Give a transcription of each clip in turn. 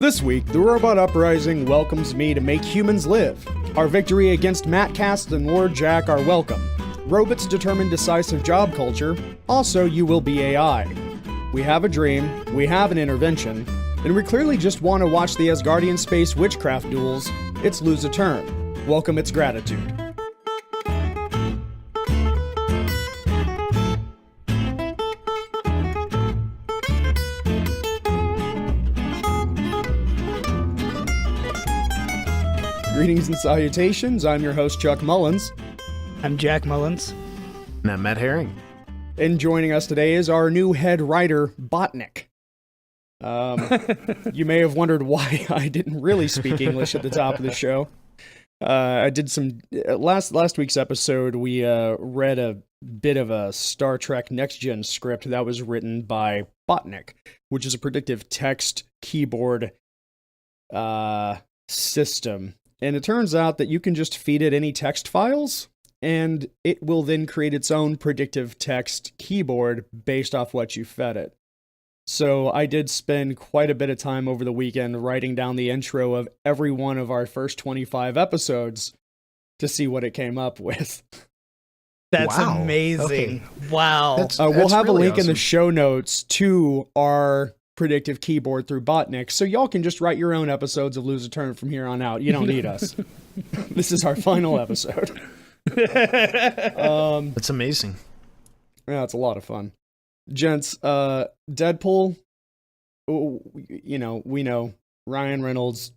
This week, the Robot Uprising welcomes me to make humans live. Our victory against Mattcast and Lord Jack are welcome. Robots determine decisive job culture. Also, you will be AI. We have a dream, we have an intervention, and we clearly just want to watch the Asgardian space witchcraft duels. It's lose a turn. Welcome its gratitude. Greetings and salutations, I'm your host Chuck Mullins. I'm Jack Mullins. And I'm Matt Herring. And joining us today is our new head writer, Botnik. You may have wondered why I didn't really speak English at the top of the show. I did some... Last week's episode, we read a bit of a Star Trek Next Gen script that was written by Botnik, which is a predictive text keyboard system. And it turns out that you can just feed it any text files, and it will then create its own predictive text keyboard based off what you fed it. So I did spend quite a bit of time over the weekend writing down the intro of every one of our first 25 episodes to see what it came up with. That's Wow. amazing. Okay. Wow. We'll have really a link in the awesome. show notes to our predictive keyboard through Botnik, so y'all can just write your own episodes of Lose a Turn from here on out. You don't need us. This is our final episode. That's amazing. Yeah, it's a lot of fun. Gents, Deadpool, we know, Ryan Reynolds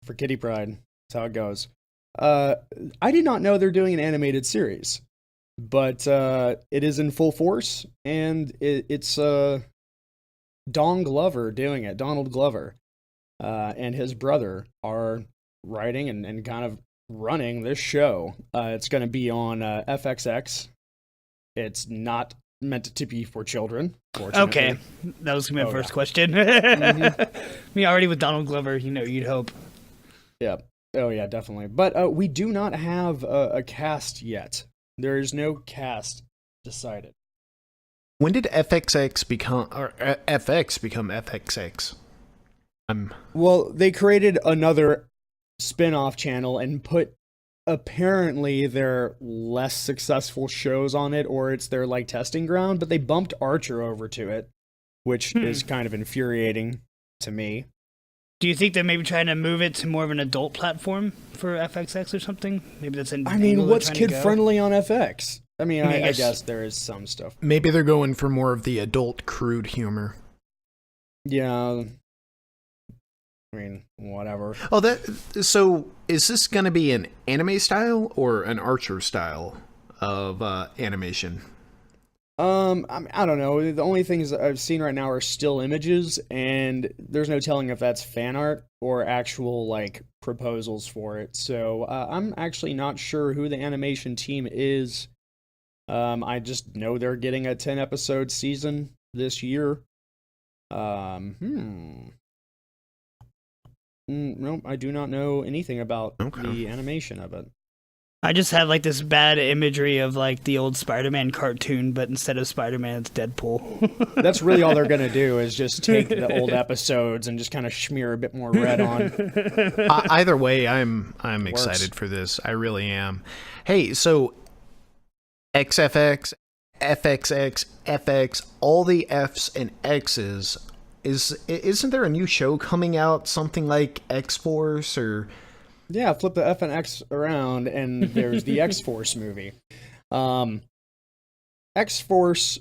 for Kitty Pryde. That's how it goes. I did not know they're doing an animated series, but it is in full force, and it's Donald Glover doing it. Donald Glover and his brother are writing and kind of running this show. It's going to be on FXX. It's not meant to be for children, fortunately. Okay, that was my first question. Mm-hmm. Me already with Donald Glover, you'd hope. Yeah. Oh, yeah, definitely. But we do not have a cast yet. There is no cast decided. When did FXX become, or FX become FXX? Well, they created another spin-off channel and put apparently their less successful shows on it, or it's their like testing ground, but they bumped Archer over to it, which is kind of infuriating to me. Do you think they're maybe trying to move it to more of an adult platform for FXX or something? Maybe that's an I mean, angle they're what's trying to go? kid-friendly on FX? I mean, I I guess- guess there is some stuff. Maybe they're going for more of the adult crude humor. Yeah. I mean, whatever. Oh, so is this going to be an anime style or an Archer style of animation? I don't know. The only things I've seen right now are still images, and there's no telling if that's fan art or actual, like, proposals for it. So, I'm actually not sure who the animation team is. I just know they're getting a 10-episode season this year. Nope, I do not know anything about the animation of it. I just had like this bad imagery of like the old Spider-Man cartoon, but instead of Spider-Man, it's Deadpool. That's really all they're gonna do is just take the old episodes and just kind of smear a bit more red on. Either way, I'm excited for this. I really am. Hey, so XFX, FXX, FX, all the Fs and X's. Isn't there a new show coming out? Something like X-Force or... Yeah, flip the F and X around, and there's the X-Force movie. X-Force,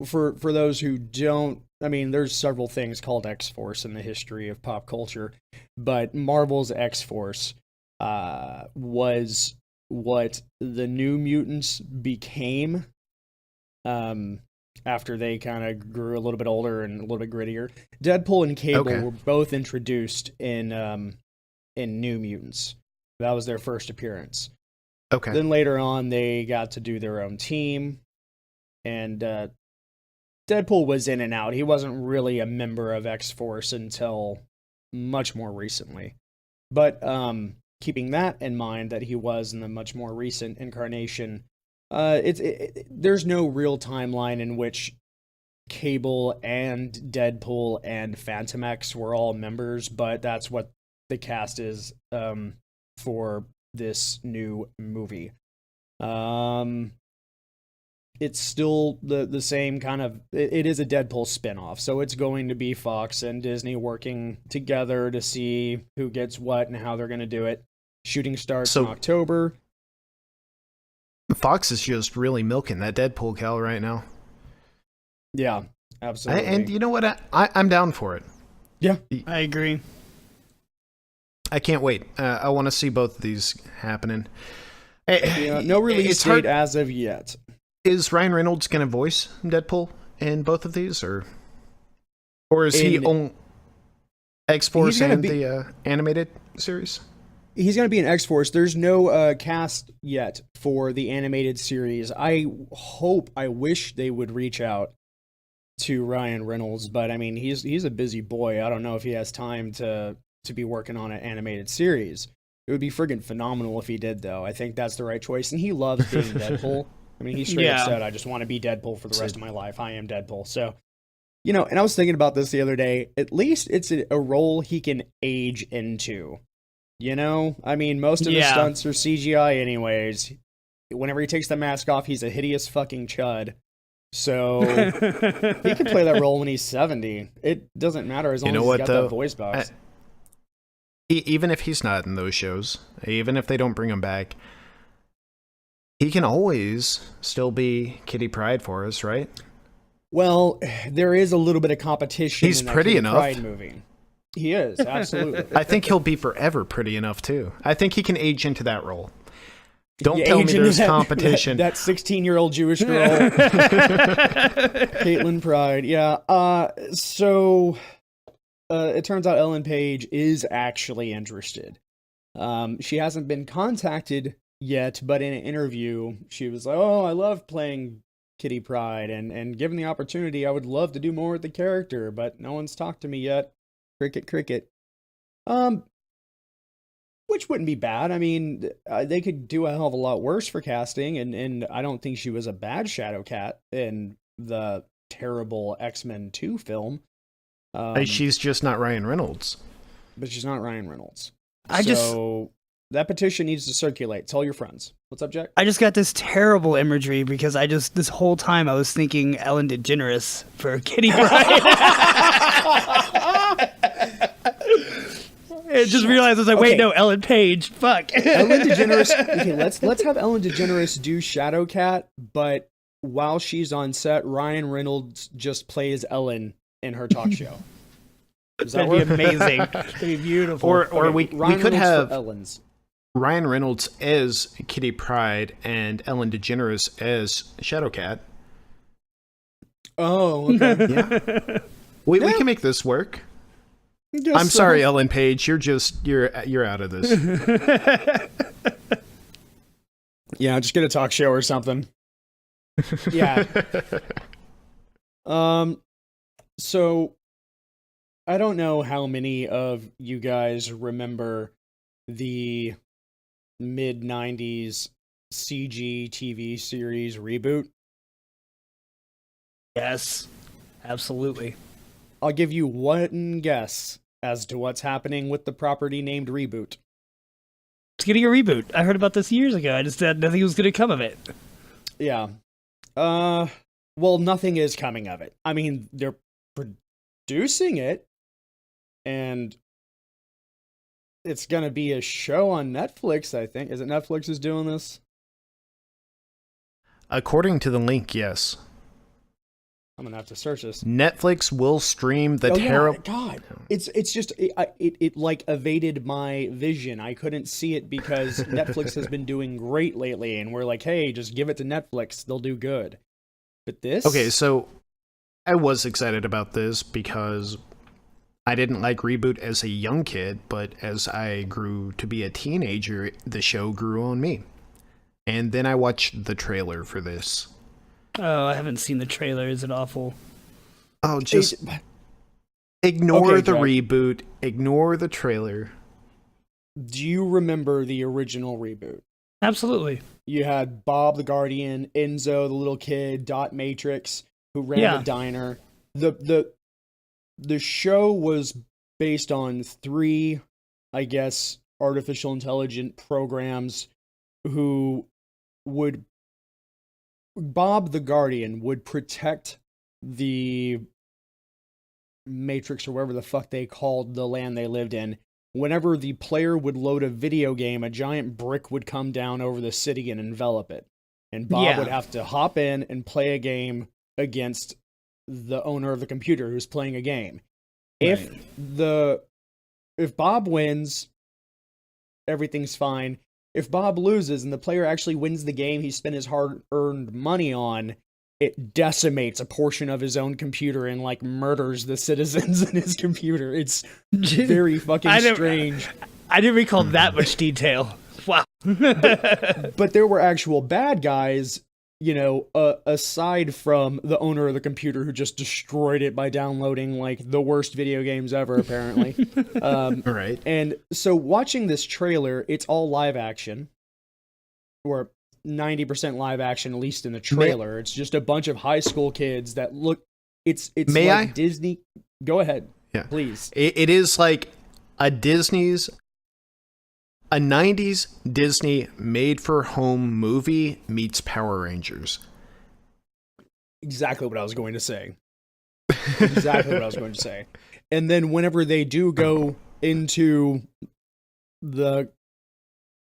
for those who don't... I mean, there's several things called X-Force in the history of pop culture, but Marvel's X-Force was what the New Mutants became after they kind of grew a little bit older and a little bit grittier. Deadpool and Cable were both introduced in New Mutants. That was their first appearance. Okay. Then later on, they got to do their own team, and Deadpool was in and out. He wasn't really a member of X-Force until much more recently. But keeping that in mind, that he was in the much more recent incarnation, there's no real timeline in which Cable and Deadpool and Phantom X were all members, but that's what the cast is for this new movie. It's still the same kind of... It is a Deadpool spinoff, so it's going to be Fox and Disney working together to see who gets what and how they're going to do it. Shooting starts in October. Fox is just really milking that Deadpool cow right now. Yeah, absolutely. And you know what? I'm down for it. Yeah. I agree. I can't wait. I want to see both of these happening. No release date as of yet. Is Ryan Reynolds going to voice Deadpool in both of these, or is he on X-Force and the animated series? He's going to be in X-Force. There's no cast yet for the animated series. I wish they would reach out to Ryan Reynolds, but I mean, he's a busy boy. I don't know if he has time to be working on an animated series. It would be friggin' phenomenal if he did, though. I think that's the right choice, and he loves being Deadpool. I mean, he straight up said, I just want to be Deadpool for the rest of my life. I am Deadpool. So, and I was thinking about this the other day. At least it's a role he can age into. I mean, most of the stunts are CGI anyways. Whenever he takes the mask off, he's a hideous fucking chud. So, he can play that role when he's 70. It doesn't matter as long as he's got that voice box. Even if he's not in those shows, even if they don't bring him back, he can always still be Kitty Pryde for us, right? Well, there is a little bit of competition. He's in that pretty Kitty enough. Pryde movie. He is, absolutely. I think he'll be forever pretty enough, too. I think he can age into that role. Don't tell me there's competition. That 16-year-old Jewish girl. Caitlin Pryde, yeah. So, it turns out Ellen Page is actually interested. She hasn't been contacted yet, but in an interview, she was like, "Oh, I love playing Kitty Pryde, and given the opportunity, I would love to do more with the character, but no one's talked to me yet." Cricket. Which wouldn't be bad. I mean, they could do a hell of a lot worse for casting, and I don't think she was a bad Shadowcat in the terrible X-Men 2 film. She's just not Ryan Reynolds. But she's not Ryan Reynolds. That petition needs to circulate. Tell your friends. What's up, Jack? I just got this terrible imagery because this whole time I was thinking Ellen DeGeneres for Kitty Pryde. I just realized I was like, wait, no, Ellen Page. Fuck. Ellen DeGeneres. Okay, let's have Ellen DeGeneres do Shadowcat, but while she's on set, Ryan Reynolds just plays Ellen in her talk show. Does that That'd be amazing. That'd be beautiful. Or we could have Ellen's. Ryan Reynolds as Kitty Pryde and Ellen DeGeneres as Shadowcat. Oh, okay. Yeah. We can make this work. I'm sorry, Ellen Page. You're out of this. Yeah, just get a talk show or something. Yeah. So I don't know how many of you guys remember the mid-90s CG TV series Reboot. Yes, absolutely. I'll give you one guess as to what's happening with the property named Reboot. It's getting a reboot. I heard about this years ago. I just said nothing was going to come of it. Yeah. Well, nothing is coming of it. I mean, they're producing it, and it's going to be a show on Netflix, I think. Is it Netflix is doing this? According to the link, yes. I'm going to have to search this. Netflix will stream the terrible... God, it's just, it like evaded my vision. I couldn't see it because Netflix has been doing great lately, and we're like, hey, just give it to Netflix. They'll do good. But this... Okay, so I was excited about this because I didn't like Reboot as a young kid, but as I grew to be a teenager, the show grew on me. And then I watched the trailer for this. Oh, I haven't seen the trailer. Is it awful? Oh, just ignore the reboot. Ignore the trailer. Do you remember the original Reboot? Absolutely. You had Bob the Guardian, Enzo the little kid, Dot Matrix. who ran a diner. The show was based on 3, I guess, artificial intelligent programs who would... Bob the Guardian would protect the Matrix, or whatever the fuck they called the land they lived in. Whenever the player would load a video game, a giant brick would come down over the city and envelop it. And Bob would have to hop in and play a game against the owner of the computer who's playing a game. Right. If Bob wins, everything's fine. If Bob loses and the player actually wins the game he spent his hard-earned money on, it decimates a portion of his own computer and, like, murders the citizens in his computer. It's very fucking strange. I didn't recall that much detail. Wow. but there were actual bad guys, you know, aside from the owner of the computer who just destroyed it by downloading, like, the worst video games ever, apparently. Right. And so watching this trailer, it's all live action, or 90% live action, at least in the trailer. It's just a bunch of high school kids that look... It's like Disney... Go ahead. Yeah. Please. It is like a 90s Disney made-for-home movie meets Power Rangers. Exactly what I was going to say. And then whenever they do go into the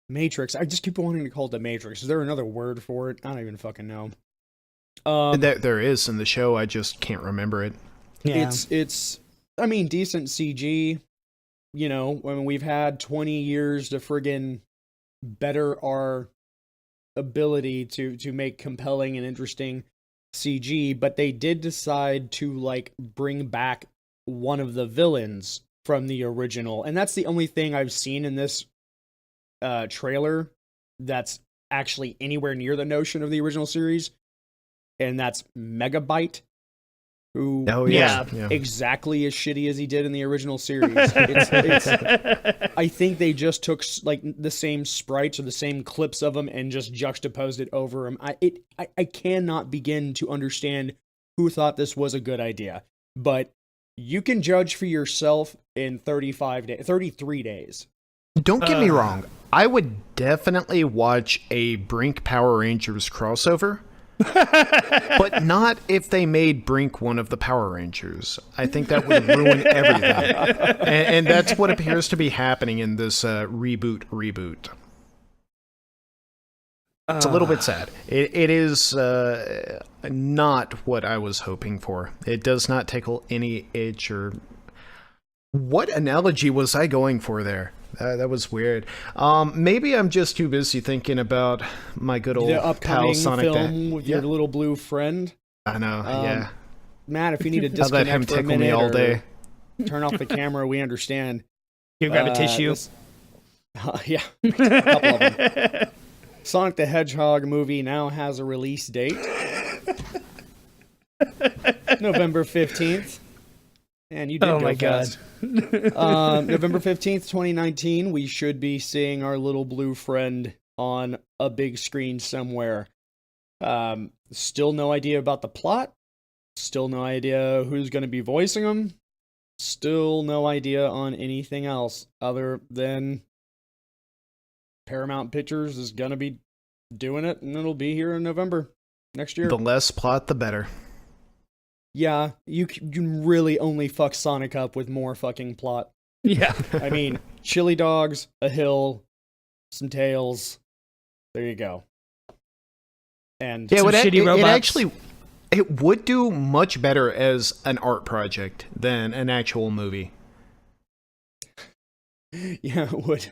Matrix, I just keep wanting to call it the Matrix. Is there another word for it? I don't even fucking know. There is in the show, I just can't remember it. Yeah. It's I mean, decent CG. You know, I mean, we've had 20 years to friggin' better our ability to make compelling and interesting CG, but they did decide to, like, bring back one of the villains from the original, and that's the only thing I've seen in this trailer that's actually anywhere near the notion of the original series, and that's Megabyte, who exactly as shitty as he did in the original series. I think they just took, like, the same sprites or the same clips of him and just juxtaposed it over him. I cannot begin to understand who thought this was a good idea, but you can judge for yourself in 33 days. Don't get me wrong. I would definitely watch a Brink Power Rangers crossover. But not if they made Brink one of the Power Rangers. I think that would ruin everything. And that's what appears to be happening in this reboot. It's a little bit sad. It is not what I was hoping for. It does not tickle any itch or... What analogy was I going for there? That was weird. Maybe I'm just too busy thinking about my good old pal Sonic film with your little blue friend. I know, yeah. Matt, if you need to disconnect I'll let him for a tickle minute me all day. Turn off the camera, we understand. You grab a tissue. Yeah, a couple of them. Sonic the Hedgehog movie now has a release date. November 15th. And you did oh go my fast. God. November 15th, 2019, we should be seeing our little blue friend on a big screen somewhere. Still no idea about the plot. Still no idea who's going to be voicing him. Still no idea on anything else other than Paramount Pictures is going to be doing it, and it'll be here in November next year. The less plot, the better. Yeah, you can really only fuck Sonic up with more fucking plot. Yeah. I mean, chili dogs, a hill, some tails. There you go. And some shitty robots. It would do much better as an art project than an actual movie. Yeah, it would.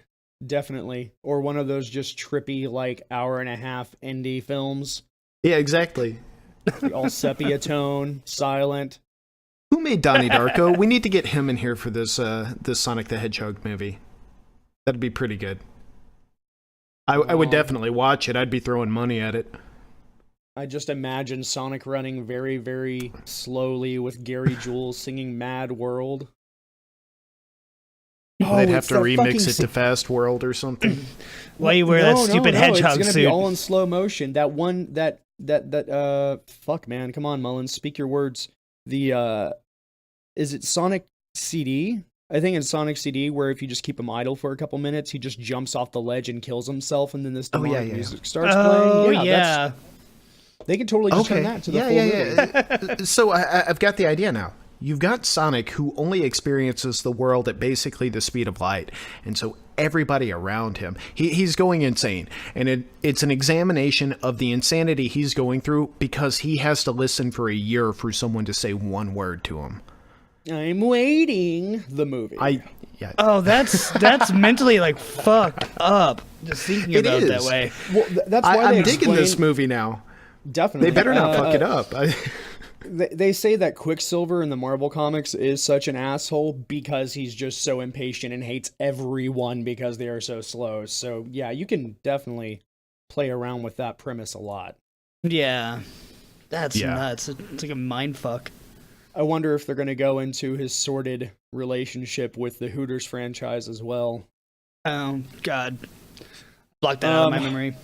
Definitely. Or one of those just trippy, like, hour-and-a-half indie films. Yeah, exactly. All sepia tone, silent. Who made Donnie Darko? We need to get him in here for this Sonic the Hedgehog movie. That'd be pretty good. I would definitely watch it. I'd be throwing money at it. I just imagine Sonic running very, very slowly with Gary Jules singing Mad World. They'd have it's to that remix fucking it to Fast World or something. Why you wear that stupid hedgehog It's gonna suit? be all in slow motion. That one, fuck, man, come on, Mullins, speak your words. Is it Sonic CD? I think in Sonic CD, where if you just keep him idle for a couple minutes, he just jumps off the ledge and kills himself, and then this demonic music starts playing. Yeah. They can totally just turn that to the full movie. So I've got the idea now. You've got Sonic, who only experiences the world at basically the speed of light, and so everybody around him, he's going insane, and it's an examination of the insanity he's going through because he has to listen for a year for someone to say one word to him. I'm waiting. The movie. Oh, that's mentally like fucked up. Just thinking about it that way. Well, that's why I'm digging this movie now. Definitely. They better not fuck it up. They say that Quicksilver in the Marvel comics is such an asshole because he's just so impatient and hates everyone because they are so slow. So yeah, you can definitely play around with that premise a lot. Yeah, that's nuts. It's like a mind fuck. I wonder if they're going to go into his sordid relationship with the Hooters franchise as well. Oh, God. Block that out of my memory.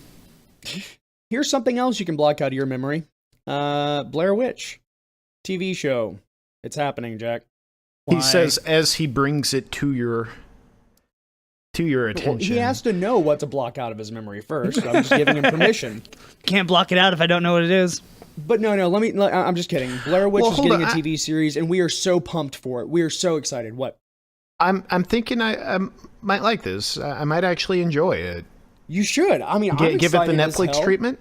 Here's something else you can block out of your memory. Blair Witch TV show. It's happening, Jack. He says as he brings it to your attention. Well, he has to know what to block out of his memory first. So I'm just giving him permission. Can't block it out if I don't know what it is. But no, I'm just kidding. Blair Witch is getting a TV series, and we are so pumped for it. We are so excited. What? I'm thinking I might like this. I might actually enjoy it. You should. I mean, I'm give it the excited as Netflix hell. treatment.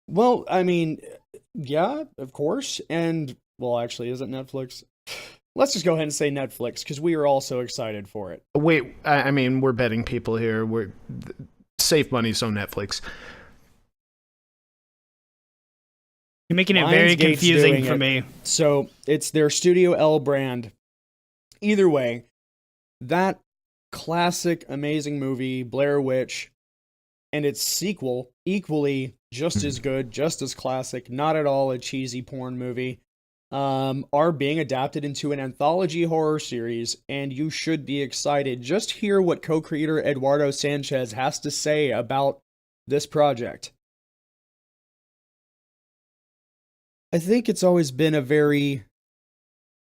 Well, I mean, yeah, of course. And, well, actually, is it Netflix? Let's just go ahead and say Netflix, because we are all so excited for it. Wait, I mean, we're betting people here. We're save money, so Netflix. You're making it very confusing for me. So it's their Studio L brand. Either way, that classic, amazing movie, Blair Witch, and its sequel, equally just as good, just as classic, not at all a cheesy porn movie, are being adapted into an anthology horror series, and you should be excited. Just hear what co-creator Eduardo Sanchez has to say about this project. I think it's always been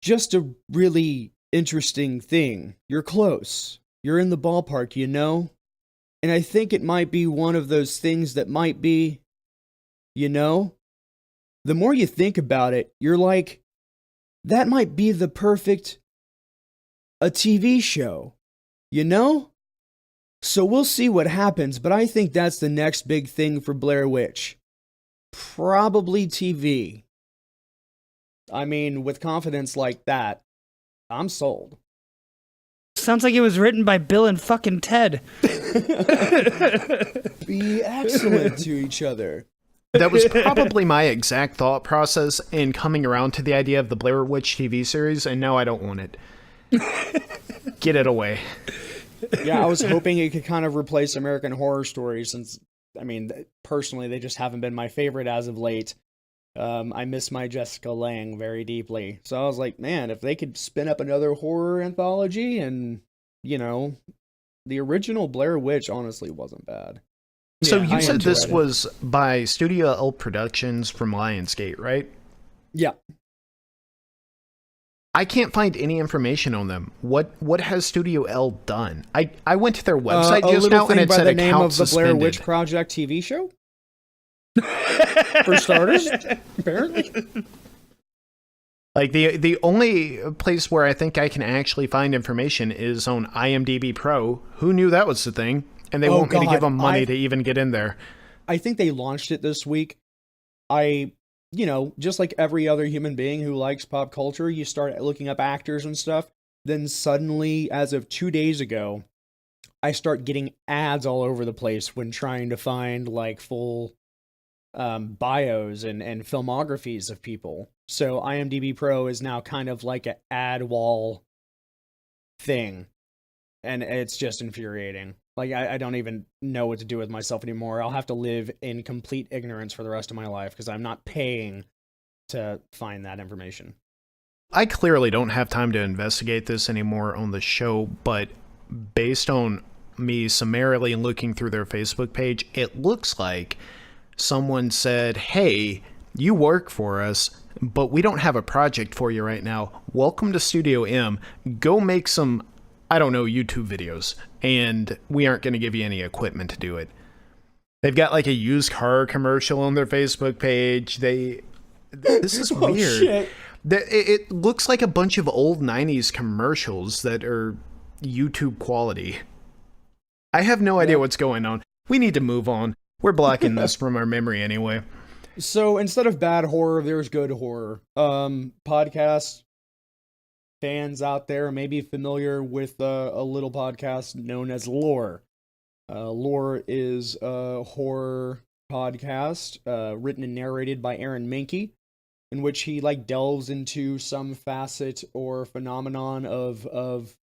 just a really interesting thing. You're close. You're in the ballpark, you know? And I think it might be one of those things that might be, you know? The more you think about it, you're like, that might be a TV show, you know? So we'll see what happens, but I think that's the next big thing for Blair Witch. Probably TV. I mean, with confidence like that, I'm sold. Sounds like it was written by Bill and fucking Ted. Be excellent to each other. That was probably my exact thought process in coming around to the idea of the Blair Witch TV series, and now I don't want it. Get it away. Yeah, I was hoping it could kind of replace American Horror Story since, I mean, personally, they just haven't been my favorite as of late. I miss my Jessica Lange very deeply. So I was like, man, if they could spin up another horror anthology and, you know, the original Blair Witch honestly wasn't bad. So you said this was by Studio L Productions from Lionsgate, right? Yeah. I can't find any information on them. What has Studio L done? I went to their website just now and it said account suspended. A little thing by the name of the Blair Witch Project TV show? For starters, apparently. Like the only place where I think I can actually find information is on IMDb Pro. Who knew that was the thing? And they want me to give them money to even get in there. I think they launched it this week. Just like every other human being who likes pop culture, you start looking up actors and stuff. Then suddenly, as of 2 days ago, I start getting ads all over the place when trying to find like full bios and filmographies of people. So IMDb Pro is now kind of like an ad wall thing. And it's just infuriating. Like, I don't even know what to do with myself anymore. I'll have to live in complete ignorance for the rest of my life because I'm not paying to find that information. I clearly don't have time to investigate this anymore on the show, but based on me summarily looking through their Facebook page, it looks like someone said, hey, you work for us, but we don't have a project for you right now. Welcome to Studio M. Go make some, I don't know, YouTube videos, and we aren't going to give you any equipment to do it. They've got like a used car commercial on their Facebook page. This is weird. Shit. It looks like a bunch of old 90s commercials that are YouTube quality. I have no idea what's going on. We need to move on. We're blocking this from our memory anyway. So instead of bad horror, there's good horror. Podcast fans out there may be familiar with a little podcast known as Lore. Lore is a horror podcast written and narrated by Aaron Mahnke, in which he delves into some facet or phenomenon of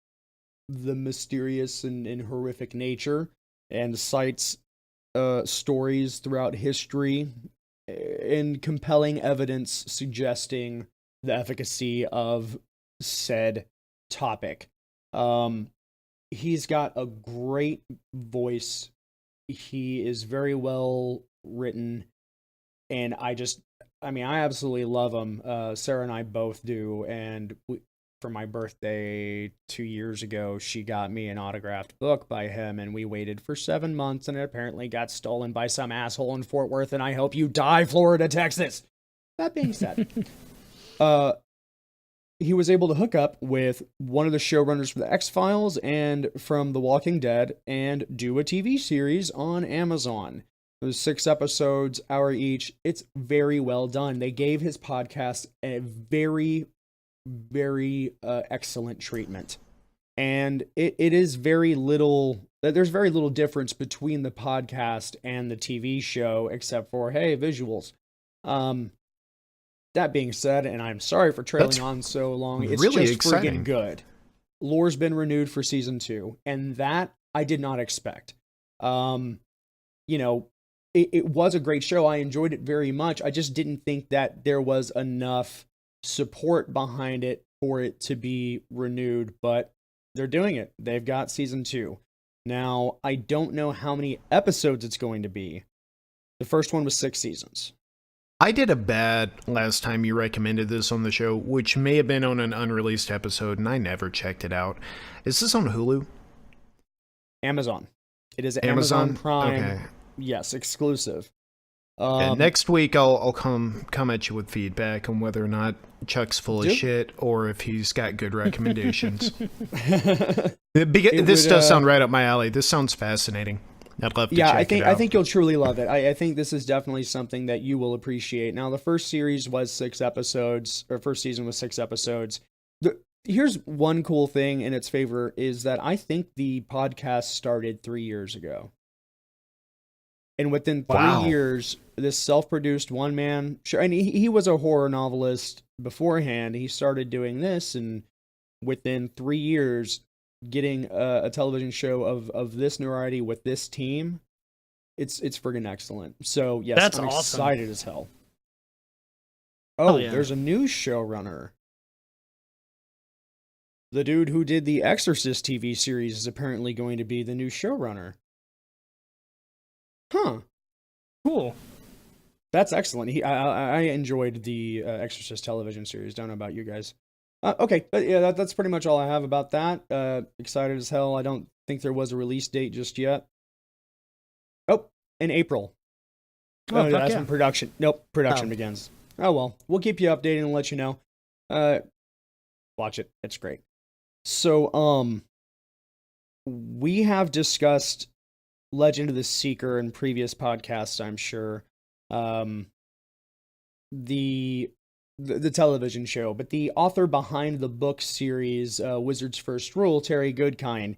the mysterious and horrific nature, and cites stories throughout history and compelling evidence suggesting the efficacy of said topic. He's got a great voice. He is very well written, and I absolutely love him. Sarah and I both do, and for my birthday 2 years ago, she got me an autographed book by him, and we waited for 7 months, and it apparently got stolen by some asshole in Fort Worth, and I hope you die, Florida, Texas. That being said, he was able to hook up with one of the showrunners for the X-Files and from The Walking Dead and do a TV series on Amazon. It was 6 episodes, hour each. It's very well done. They gave his podcast a very, very excellent treatment. And it is very little, there's very little difference between the podcast and the TV show, except for, hey, visuals. That being said, and I'm sorry for trailing on so long, it's really just exciting. friggin' good. Lore's been renewed for season 2, and that I did not expect. It was a great show. I enjoyed it very much. I just didn't think that there was enough support behind it for it to be renewed, but they're doing it. They've got season 2. Now, I don't know how many episodes it's going to be. The first one was 6 seasons. I did a bad last time you recommended this on the show, which may have been on an unreleased episode, and I never checked it out. Is this on Hulu? Amazon. It is Amazon Prime. Okay. Yes, exclusive. And next week I'll come at you with feedback on whether or not Chuck's full of shit or if he's got good recommendations. This does sound right up my alley. This sounds fascinating. I'd love to check it out. I think you'll truly love it. I think this is definitely something that you will appreciate. Now, the first series was 6 episodes, or first season was 6 episodes. Here's one cool thing in its favor is that I think the podcast started 3 years ago. And within 3 years, this self-produced one-man show, and he was a horror novelist beforehand. He started doing this, and within 3 years, getting a television show of this notoriety with this team, it's friggin' excellent. So yes, That's I'm awesome. excited as hell. Oh, yeah. There's a new showrunner. The dude who did the Exorcist TV series is apparently going to be the new showrunner. Huh. Cool. That's excellent. I enjoyed the Exorcist television series. Don't know about you guys. Okay, but yeah, that's pretty much all I have about that. Excited as hell. I don't think there was a release date just yet. Oh, in April. Oh, That's when production. Nope, production begins. Oh well, we'll keep you updated and let you know. Watch it. It's great. So, we have discussed Legend of the Seeker in previous podcasts, I'm sure. The television show, but the author behind the book series Wizard's First Rule, Terry Goodkind,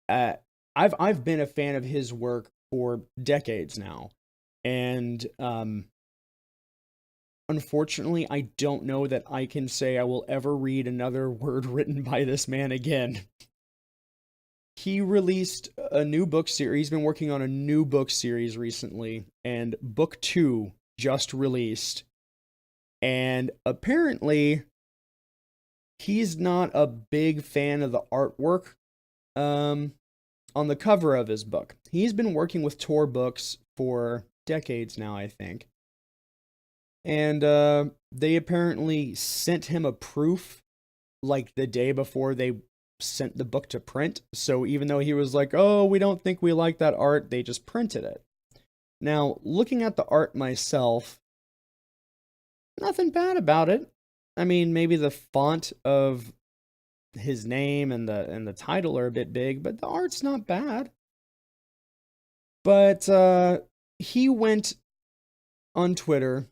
I've been a fan of his work for decades now, and unfortunately, I don't know that I can say I will ever read another word written by this man again. He released a new book series. He's been working on a new book series recently, and book 2 just released. And apparently, he's not a big fan of the artwork on the cover of his book. He's been working with Tor Books for decades now, I think. And they apparently sent him a proof like the day before they sent the book to print. So even though he was like, oh, we don't think we like that art, they just printed it. Now, looking at the art myself, nothing bad about it. I mean, maybe the font of his name and the title are a bit big, but the art's not bad. But he went on Twitter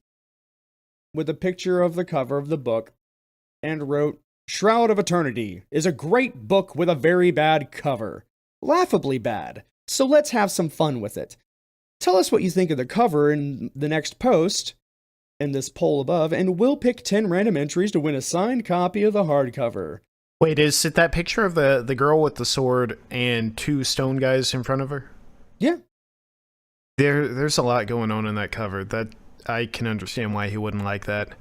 with a picture of the cover of the book and wrote, Shroud of Eternity is a great book with a very bad cover. Laughably bad. So let's have some fun with it. Tell us what you think of the cover in the next post in this poll above, and we'll pick 10 random entries to win a signed copy of the hardcover. Wait, is it that picture of the girl with the sword and two stone guys in front of her? Yeah. There's a lot going on in that cover. That I can understand why he wouldn't like that.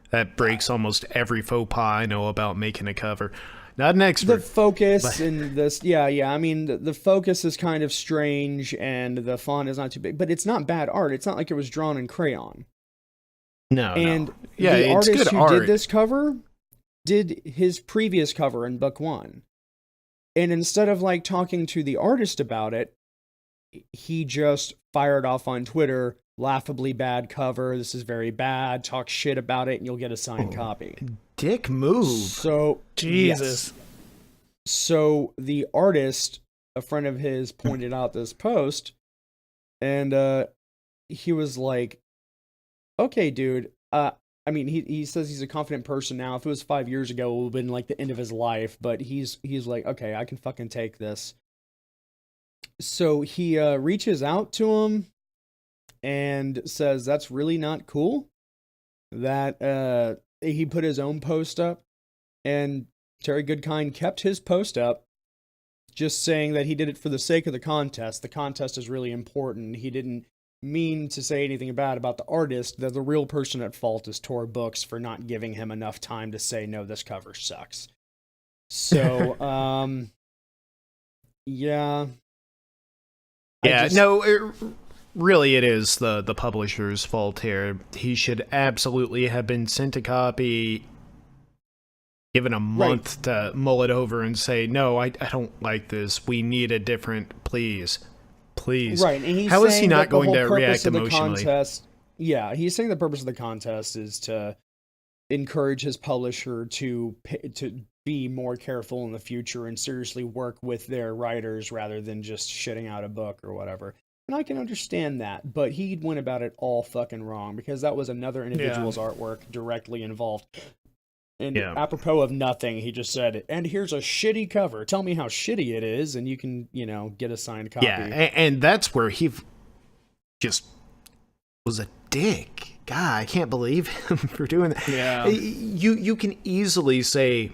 That breaks almost every faux pas I know about making a cover. Not an expert. The focus in this, yeah. I mean, the focus is kind of strange, and the font is not too big, but it's not bad art. It's not like it was drawn in crayon. No. Yeah, the it's artist good who art. did this cover did his previous cover in book 1. And instead of like talking to the artist about it, he just fired off on Twitter, laughably bad cover, this is very bad, talk shit about it, and you'll get a signed copy. Dick move. So, Jesus. yes. So the artist, a friend of his, pointed out this post, and he was like, okay, dude, I mean, he says he's a confident person now. If it was 5 years ago, it would have been like the end of his life, but he's like, okay, I can fucking take this. So he reaches out to him and says that's really not cool. That he put his own post up, and Terry Goodkind kept his post up, just saying that he did it for the sake of the contest. The contest is really important. He didn't mean to say anything bad about the artist. That the real person at fault is Tor Books for not giving him enough time to say, no, this cover sucks. So, yeah. Really it is the publisher's fault here. He should absolutely have been sent a copy, given a month to mull it over and say, no, I don't like this. We need a different, please. Right, and he's How is he saying not that the going whole to purpose react of the emotionally? contest, yeah, he's saying the purpose of the contest is to encourage his publisher to be more careful in the future and seriously work with their writers rather than just shitting out a book or whatever. And I can understand that, but he went about it all fucking wrong because that was another individual's artwork directly involved. And apropos of nothing, he just said, and here's a shitty cover. Tell me how shitty it is, and you can, get a signed copy. Yeah, and that's where he just was a dick. God, I can't believe him for doing that. Yeah. You can easily say,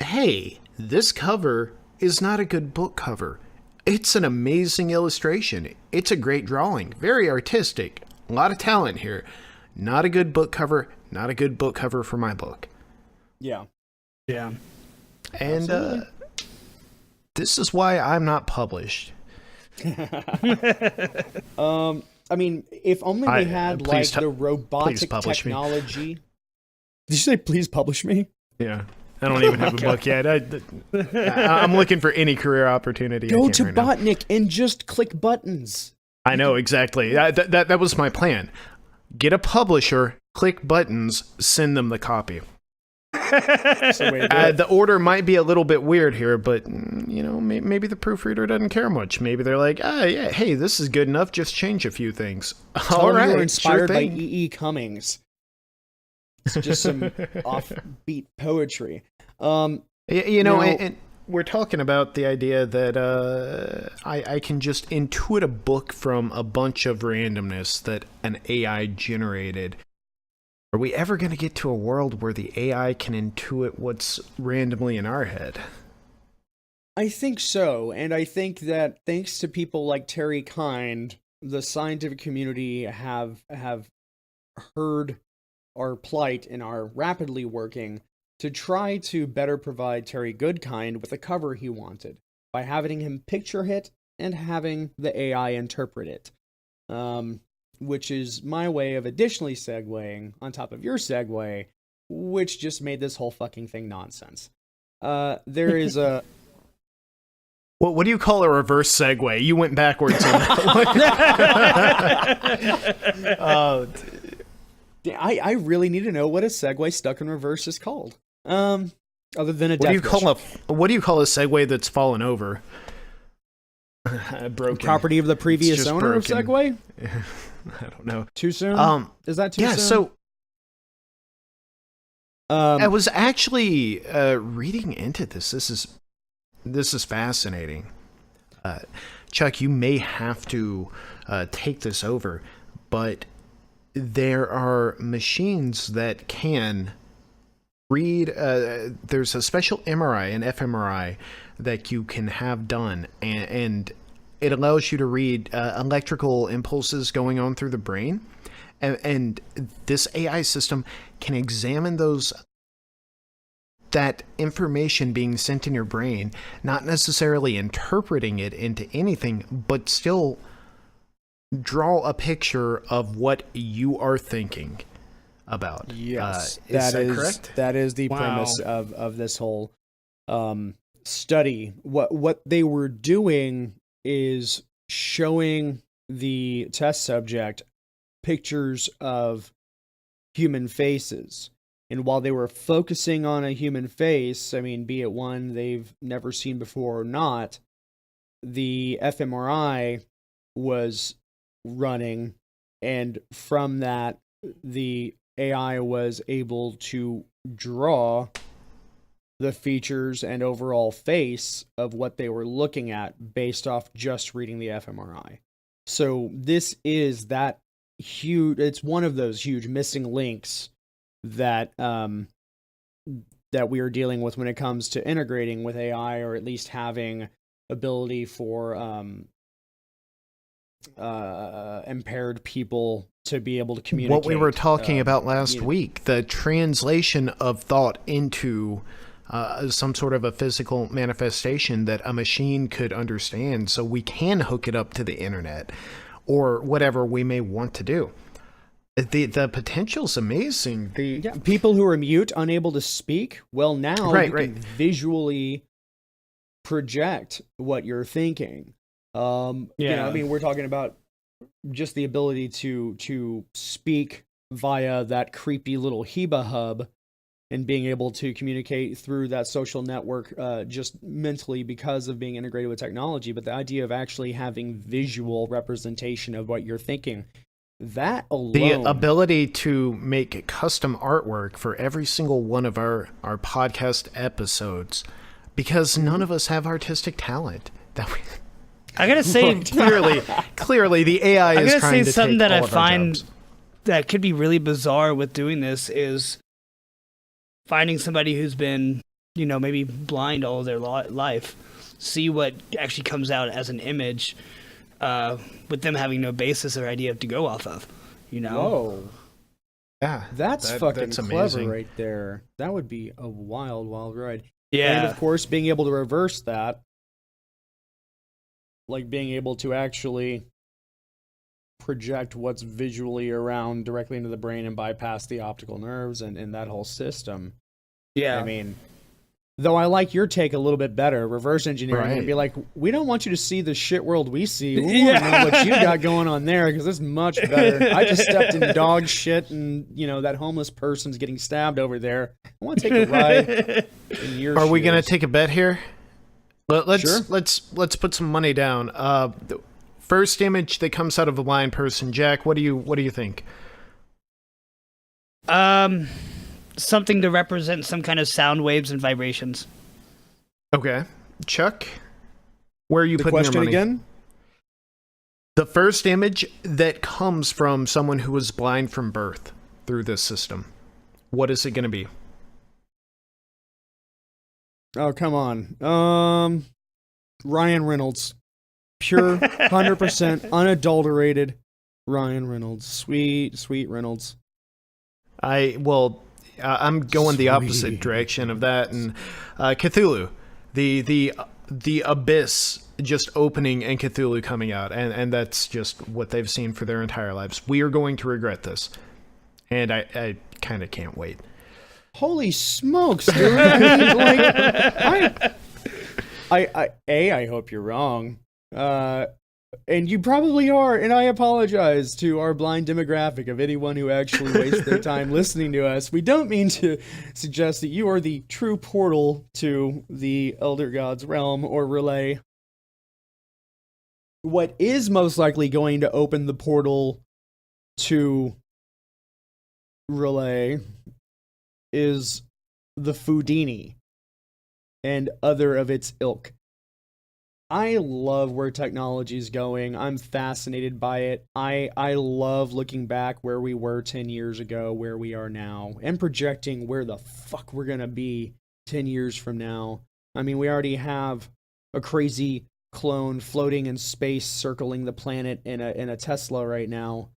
hey, this cover is not a good book cover. It's an amazing illustration. It's a great drawing. Very artistic. A lot of talent here. Not a good book cover. Not a good book cover for my book. Yeah. And this is why I'm not published. I mean, if only we had the robotic technology. Did you say please publish me? Yeah. I don't even have a book yet. I'm looking for any career opportunity. Go to Botnik and just click buttons. I know, exactly. That was my plan. Get a publisher, click buttons, send them the copy. The order might be a little bit weird here, but maybe the proofreader doesn't care much. Maybe they're like, yeah, hey, this is good enough. Just change a few things. All right, you're inspired by E.E. Cummings. It's just some offbeat poetry. And we're talking about the idea that I can just intuit a book from a bunch of randomness that an AI generated. Are we ever going to get to a world where the AI can intuit what's randomly in our head? I think so, and I think that thanks to people like Terry Kind, the scientific community have heard our plight and are rapidly working to try to better provide Terry Goodkind with the cover he wanted. by having him picture it and having the AI interpret it. Which is my way of additionally segueing on top of your segue, which just made this whole fucking thing nonsense. There is a... What do you call a reverse segue? You went backwards in that one. I really need to know what a segue stuck in reverse is called. Other than a what do you call a segue that's fallen over? Broken. Property of the previous owner broken. Of segue? I don't know. Too soon? Is that too soon? Yeah, so I was actually reading into this. This is fascinating. Chuck, you may have to take this over, but there are machines that can read. There's a special MRI, an fMRI, that you can have done, and it allows you to read electrical impulses going on through the brain, and this AI system can examine that information being sent in your brain, not necessarily interpreting it into anything, but still draw a picture of what you are thinking about. Yes, is that correct? That is the premise of this whole study. What they were doing is showing the test subject pictures of human faces. And while they were focusing on a human face, I mean, be it one they've never seen before or not, the fMRI was running, and from that, the AI was able to draw the features and overall face of what they were looking at based off just reading the fMRI. So this is that huge, it's one of those huge missing links that that we are dealing with when it comes to integrating with AI, or at least having ability for impaired people to be able to communicate. What we were talking about last week, the translation of thought into some sort of a physical manifestation that a machine could understand, so we can hook it up to the internet or whatever we may want to do. The potential's amazing. People who are mute, unable to speak, well, now you can visually project what you're thinking. You know, I mean, we're talking about just the ability to speak via that creepy little Heba hub and being able to communicate through that social network just mentally because of being integrated with technology. But the idea of actually having visual representation of what you're thinking, that alone... The ability to make custom artwork for every single one of our podcast episodes, because none of us have artistic talent. I gotta say, clearly the AI is trying to take something that all I of our find jobs. That could be really bizarre with doing this is finding somebody who's been, you know, maybe blind all of their life, see what actually comes out as an image, with them having no basis or idea to go off of, you know? Whoa. Yeah. That's fucking clever amazing. right there. That would be a wild, wild ride. Yeah. And of course, being able to reverse that, like being able to actually project what's visually around directly into the brain and bypass the optical nerves and that whole system. Yeah. I mean, though I like your take a little bit better, reverse engineering, and be like, we don't want you to see the shit world we see. We want to know what you got going on there, because it's much better. I just stepped in dog shit, and, you know, that homeless person's getting stabbed over there. I want to take a ride in your Are we going to shoes. take a bet here? Let's Sure. let's put some money down. The first image that comes out of a blind person, Jack, what do you think? Something to represent some kind of sound waves and vibrations. Okay. Chuck, where are you The putting your question money? again? The first image that comes from someone who was blind from birth through this system. What is it going to be? Oh, come on. Ryan Reynolds. Pure, 100% unadulterated Ryan Reynolds. Sweet, sweet Reynolds. I'm going the opposite direction of that. And Cthulhu, the the abyss just opening and Cthulhu coming out, and that's just what they've seen for their entire lives. We are going to regret this, and I kind of can't wait. Holy smokes, dude! I mean, I hope you're wrong, and you probably are, and I apologize to our blind demographic of anyone who actually wastes their time listening to us. We don't mean to suggest that you are the true portal to the Elder Gods realm or relay. What is most likely going to open the portal to relay is the Foodini and other of its ilk. I love where technology is going. I'm fascinated by it. I love looking back where we were 10 years ago, where we are now, and projecting where the fuck we're going to be 10 years from now. I mean, we already have a crazy clone floating in space, circling the planet in a Tesla right now.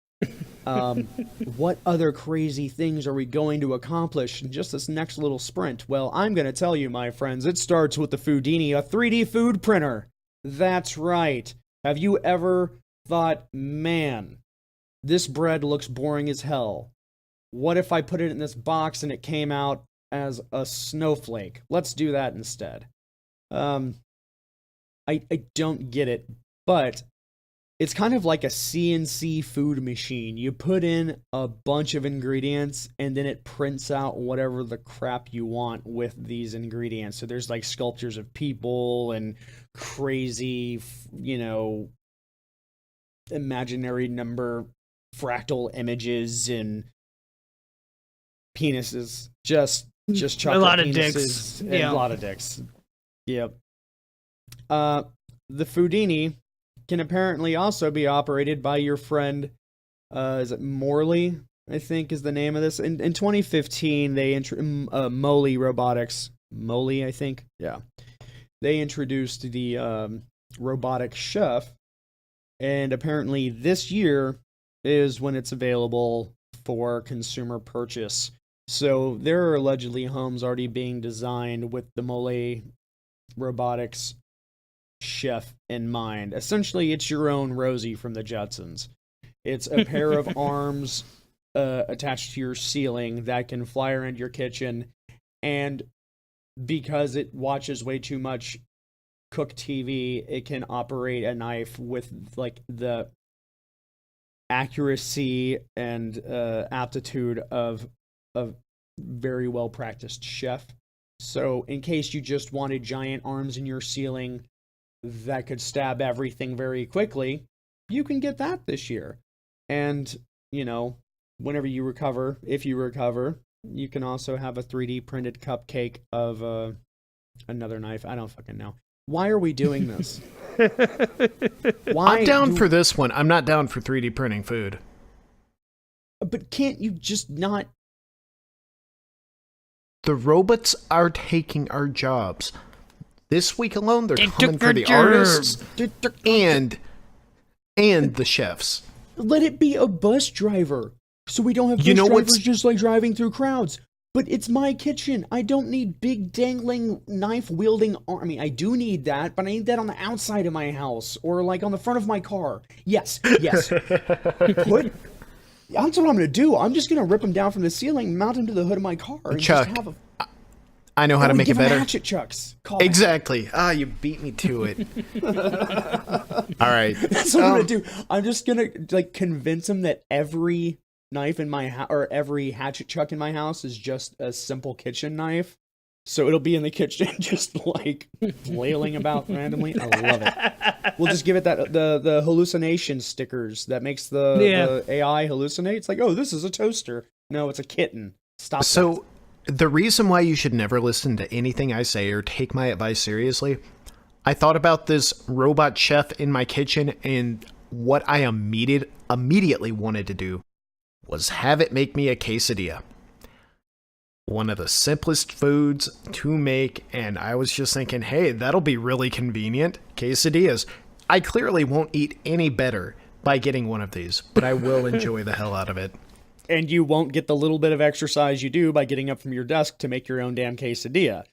What other crazy things are we going to accomplish in just this next little sprint? Well, I'm going to tell you, my friends, it starts with the Foodini, a 3D food printer. That's right. Have you ever thought, man, this bread looks boring as hell? What if I put it in this box and it came out as a snowflake? Let's do that instead. I don't get it, but it's kind of like a CNC food machine. You put in a bunch of ingredients and then it prints out whatever the crap you want with these ingredients. So there's like sculptures of people and crazy, imaginary number fractal images and penises. Just chocolate a lot of penises dicks. And Yeah. a lot of dicks. Yep. The Foodini can apparently also be operated by your friend, is it Morley, I think is the name of this. In 2015, they Moley Robotics. Moley, I think. Yeah. They introduced the robotic chef, and apparently this year is when it's available for consumer purchase. So there are allegedly homes already being designed with the Moley Robotics chef in mind. Essentially, it's your own Rosie from the Jetsons. It's a pair of arms attached to your ceiling that can fly around your kitchen, and because it watches way too much cook TV, it can operate a knife with like the accuracy and aptitude of a very well practiced chef. So in case you just wanted giant arms in your ceiling that could stab everything very quickly, you can get that this year. And, whenever you recover, if you recover, you can also have a 3D printed cupcake of another knife. I don't fucking know. Why are we doing this? I'm down for this one. I'm not down for 3D printing food. But can't you just not? The robots are taking our jobs. This week alone, they're coming for the artists and the chefs. Let it be a bus driver, so we don't have bus drivers just like driving through crowds. But it's my kitchen. I don't need big dangling knife wielding arm. I mean, I do need that, but I need that on the outside of my house or like on the front of my car. Yes. That's what I'm gonna do. I'm just gonna rip them down from the ceiling, mount them to the hood of my car, and Chuck, just have a. I know how to make it better. Hatchet chucks. Exactly. You beat me to it. All right. That's what I'm gonna do. I'm just gonna convince him that every knife in my house or every hatchet chuck in my house is just a simple kitchen knife. So it'll be in the kitchen, just flailing about randomly. I love it. We'll just give it that the hallucination stickers that makes the AI hallucinate. It's like, oh, this is a toaster. No, it's a kitten. Stop. So. The reason why you should never listen to anything I say or take my advice seriously, I thought about this robot chef in my kitchen, and what I immediately wanted to do was have it make me a quesadilla. One of the simplest foods to make, and I was just thinking, hey, that'll be really convenient. Quesadillas. I clearly won't eat any better by getting one of these, but I will enjoy the hell out of it. And you won't get the little bit of exercise you do by getting up from your desk to make your own damn quesadilla.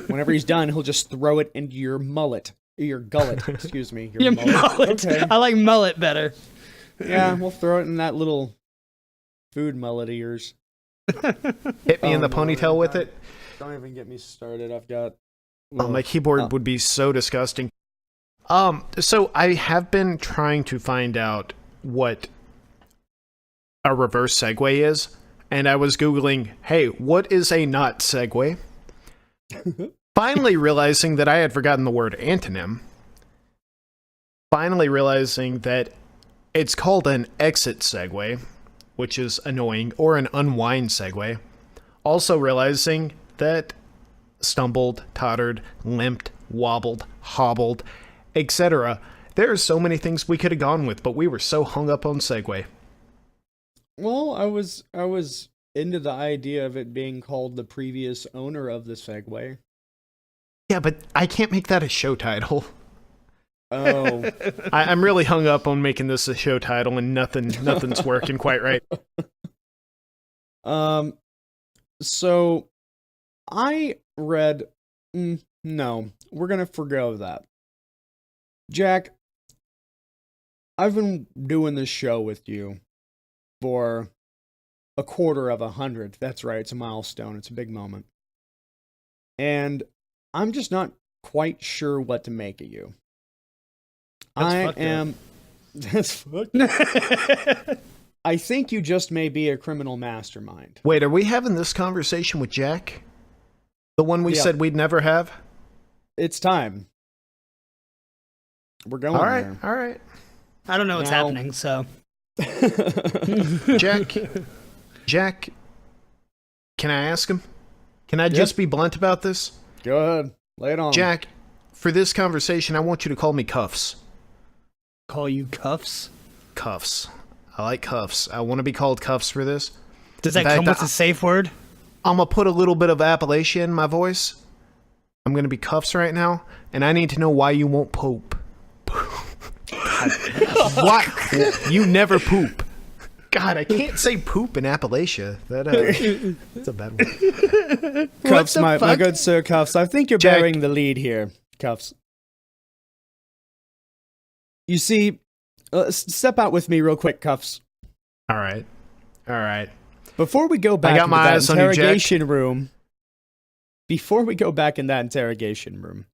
Whenever he's done, he'll just throw it into your mullet. Your gullet, excuse me. Your mullet. Okay. I like mullet better. Yeah, we'll throw it in that little food mullet of yours. Hit me in the ponytail with it. Don't even get me started. I've got... Oh, my keyboard would be so disgusting. So I have been trying to find out what a reverse segue is, and I was Googling, hey, what is a not segue? Finally realizing that I had forgotten the word antonym. Finally realizing that it's called an exit segue, which is annoying, or an unwind segue. Also realizing that stumbled, tottered, limped, wobbled, hobbled, etc. There are so many things we could have gone with, but we were so hung up on segue. Well, I was into the idea of it being called the previous owner of the Segway. Yeah, but I can't make that a show title. Oh. I'm really hung up on making this a show title, and nothing's working quite right. So I read... no, we're gonna forgo that. Jack, I've been doing this show with you for a quarter of 100. That's right, it's a milestone. It's a big moment. And I'm just not quite sure what to make of you. That's fucked. I think you just may be a criminal mastermind. Wait, are we having this conversation with Jack? The one we said we'd never have? It's time. We're going there. All right. I don't know what's happening, so... Jack, can I ask him? Can I just be blunt about this? Go ahead. Lay it on. Jack, for this conversation, I want you to call me Cuffs. Call you Cuffs? Cuffs. I like Cuffs. I want to be called Cuffs for this. Does that come with a safe word? I'm going to put a little bit of Appalachia in my voice. I'm going to be Cuffs right now, and I need to know why you won't poop. Why? You never poop. God, I can't say poop in Appalachia. That's a bad one. Cuffs, my good sir, Cuffs. I think you're Jack. bearing the lead here, Cuffs. You see, step out with me real quick, Cuffs. All right. Before we go back got into my that eyes on you, Jack. interrogation room, before we go back in that interrogation room,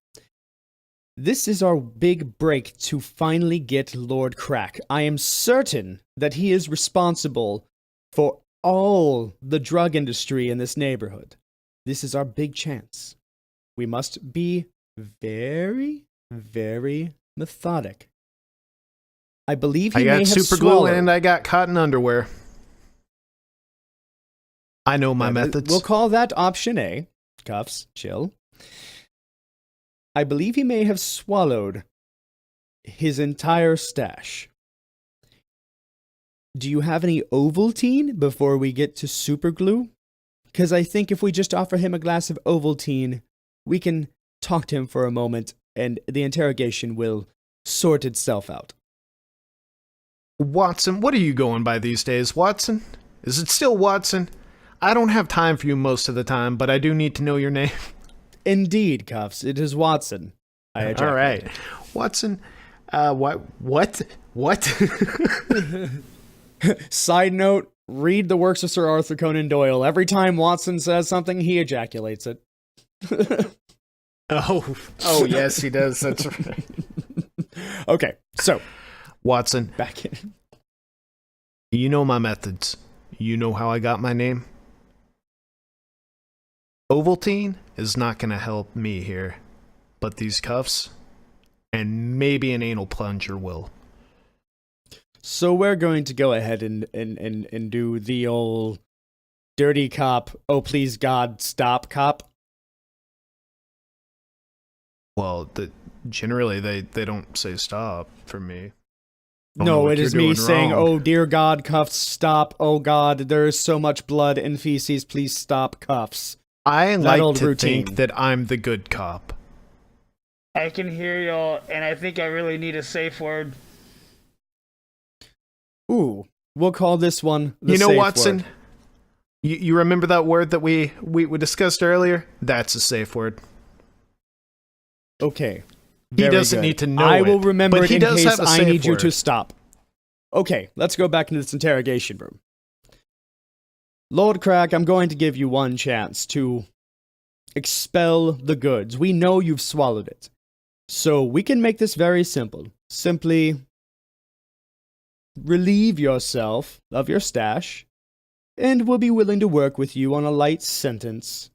this is our big break to finally get Lord Crack. I am certain that he is responsible for all the drug industry in this neighborhood. This is our big chance. We must be very, very methodic. I believe he may I have got super glue swallowed. and I got cotton underwear. I know my methods. We'll call that option A. Cuffs, chill. I believe he may have swallowed his entire stash. Do you have any Ovaltine before we get to super glue? Because I think if we just offer him a glass of Ovaltine, we can talk to him for a moment and the interrogation will sort itself out. Watson, what are you going by these days, Watson? Is it still Watson? I don't have time for you most of the time, but I do need to know your name. Indeed, Cuffs, it is Watson. All right. Watson, what? Side note, read the works of Sir Arthur Conan Doyle. Every time Watson says something, he ejaculates it. Oh, yes, he does. That's right. Okay, so Watson, back in. you know my methods. You know how I got my name. Ovaltine is not going to help me here, but these cuffs and maybe an anal plunger will. So we're going to go ahead and do the old dirty cop, oh please God, stop cop. Well, generally they don't say stop for me. No, it is me saying, oh dear God, Cuffs, stop. Oh God, there is so much blood and feces, please stop, Cuffs. I like to routine. think that I'm the good cop. I can hear y'all, and I think I really need a safe word. Ooh, we'll call this one the You know, safe Watson, word. you remember that word that we discussed earlier? That's a safe word. Okay. He Very doesn't good. need to know I it, will remember but it he in does case have a I safe need you to word. stop. Okay, let's go back into this interrogation room. Lord Crack, I'm going to give you one chance to expel the goods. We know you've swallowed it. So we can make this very simple. Simply relieve yourself of your stash, and we'll be willing to work with you on a light sentence.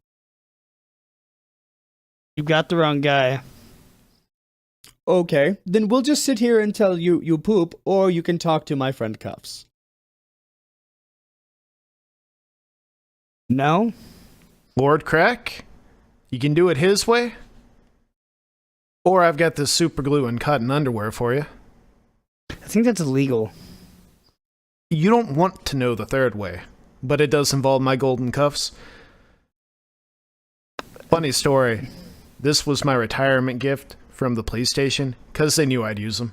You got the wrong guy. Okay, then we'll just sit here until you poop, or you can talk to my friend Cuffs. No? Lord Crack, you can do it his way, or I've got this super glue and cotton underwear for you. I think that's illegal. You don't want to know the third way, but it does involve my golden cuffs. Funny story. This was my retirement gift from the police station, because they knew I'd use them.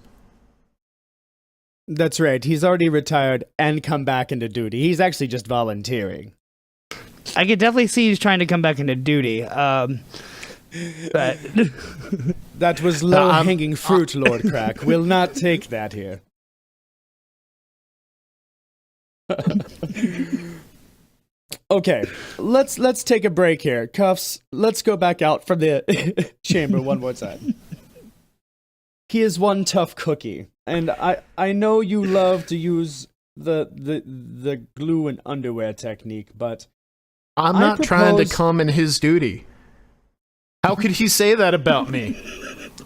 That's right, he's already retired and come back into duty. He's actually just volunteering. I could definitely see he's trying to come back into duty. But That was low-hanging fruit, Lord Crack. We'll not take that here. Okay, let's take a break here. Cuffs, let's go back out from the chamber one more time. He is one tough cookie, and I know you love to use the glue and underwear technique, but I'm not trying to come in his duty. How could he say that about me?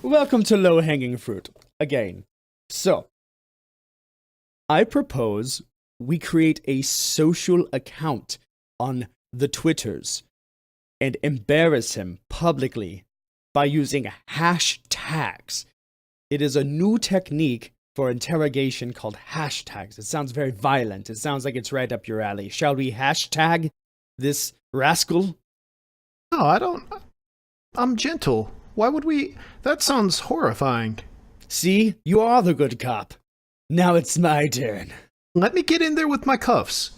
welcome to low-hanging fruit again. So, I propose we create a social account on the Twitters and embarrass him publicly by using hashtags. It is a new technique for interrogation called hashtags. It sounds very violent. It sounds like it's right up your alley. Shall we hashtag this rascal? No, I don't. I'm gentle. Why would we? That sounds horrifying. See, you are the good cop. Now it's my turn. Let me get in there with my cuffs.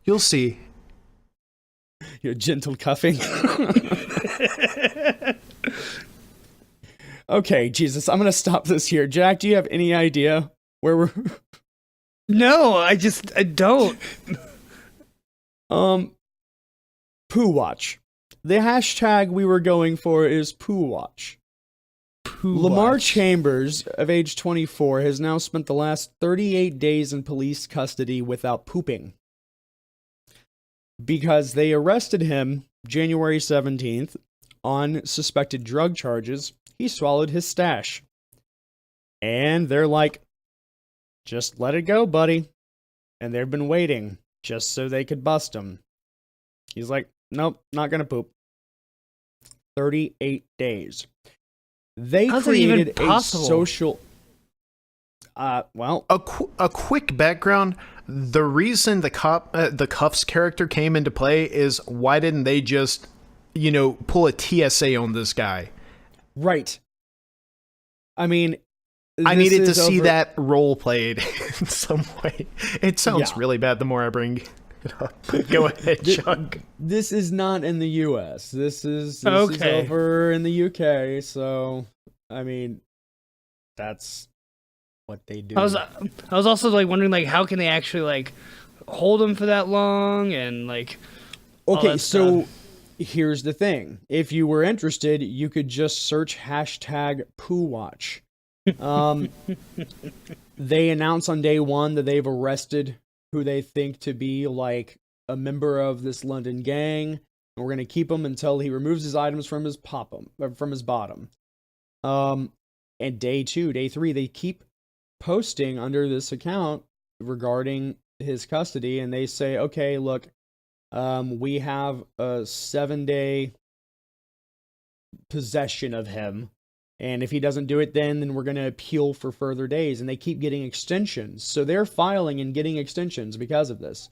You'll see. Your gentle cuffing. Okay, Jesus, I'm gonna stop this here. Jack, do you have any idea where we're... no, I don't. Poo Watch. The hashtag we were going for is Poo Watch. Lamar Chambers, of age 24, has now spent the last 38 days in police custody without pooping. Because they arrested him January 17th on suspected drug charges. He swallowed his stash. And they're like, just let it go, buddy. And they've been waiting just so they could bust him. He's like, nope, not gonna poop. 38 days. They How's created that even a possible? social... well... A quick background. The reason the Cuffs character came into play is why didn't they just, pull a TSA on this guy? Right. I mean... I needed to see that role played in some way. It sounds Yeah. really bad the more I bring it up. Go ahead, Chuck. This is not in the US. This is over in the UK, so I mean that's what they do. I was also like wondering like how can they actually like hold him for that long and like all Okay, that so stuff. here's the thing. If you were interested, you could just search hashtag Poo Watch. They announce on day one that they've arrested who they think to be like a member of this London gang, and we're gonna keep him until he removes his items from his bottom. And day 2, day 3, they keep posting under this account regarding his custody, and they say, okay, look, we have a 7-day possession of him. And if he doesn't do it then we're going to appeal for further days. And they keep getting extensions. So they're filing and getting extensions because of this.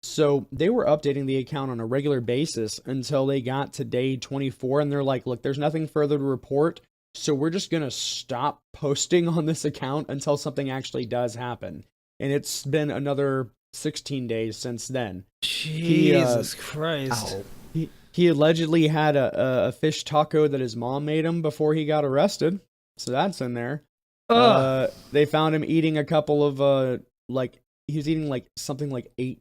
So they were updating the account on a regular basis until they got to day 24. And they're like, look, there's nothing further to report. So we're just going to stop posting on this account until something actually does happen. And it's been another 16 days since then. Jesus Christ. He He allegedly had a fish taco that his mom made him before he got arrested. So that's in there. They found him eating a couple of he was eating like something like eight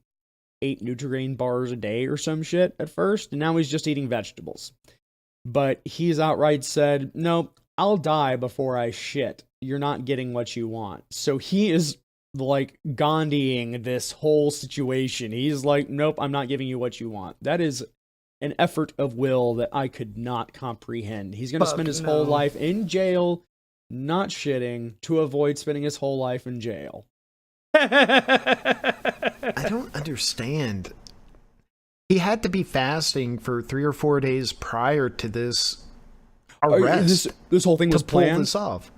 Nutri-Grain bars a day or some shit at first, and now he's just eating vegetables. But he's outright said, "No, I'll die before I shit. You're not getting what you want." So he is like Gandhiing this whole situation. He's like, "Nope, I'm not giving you what you want." That is an effort of will that I could not comprehend. He's going to spend his whole life in jail, not shitting, to avoid spending his whole life in jail. I don't understand. He had to be fasting for 3 or 4 days prior to this arrest. This whole thing was to pull planned. this off.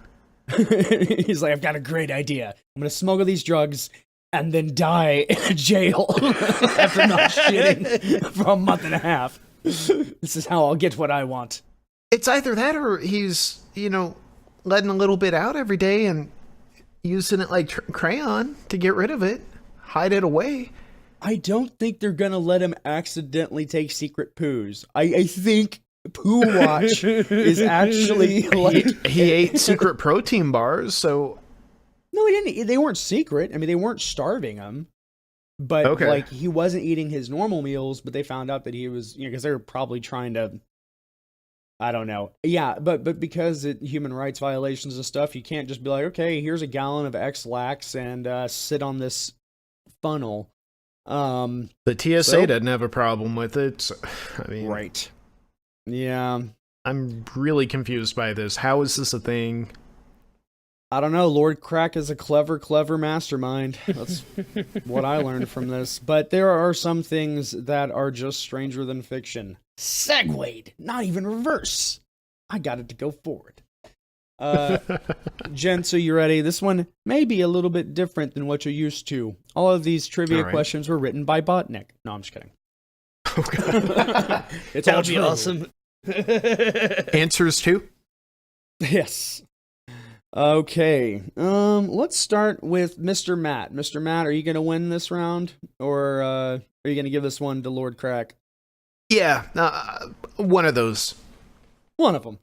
He's like, "I've got a great idea. I'm going to smuggle these drugs and then die in jail after not shitting for a month and a half. This is how I'll get what I want." It's either that or he's, letting a little bit out every day and using it like crayon to get rid of it, hide it away. I don't think they're going to let him accidentally take secret poos. I think Poo Watch is actually like... He ate secret protein bars, so... No, he didn't. They weren't secret. I mean, they weren't starving him. But, like, he wasn't eating his normal meals, but they found out that he was... because they were probably trying to... I don't know. Yeah, but because human rights violations and stuff, you can't just be like, okay, here's a gallon of X-Lax and sit on this funnel. The TSA doesn't have a problem with it. So, I mean, right. Yeah. I'm really confused by this. How is this a thing? I don't know. Lord Crack is a clever mastermind. That's what I learned from this. But there are some things that are just stranger than fiction. Segued, not even reverse. I got it to go forward. Gents, are you ready? This one may be a little bit different than what you're used to. All of these trivia questions were written by Botnik. No, I'm just kidding. That would be awesome. Answers too? Yes. Okay. Let's start with Mr. Matt. Mr. Matt, are you going to win this round? Or are you going to give this one to Lord Crack? Yeah, one of those. One of them.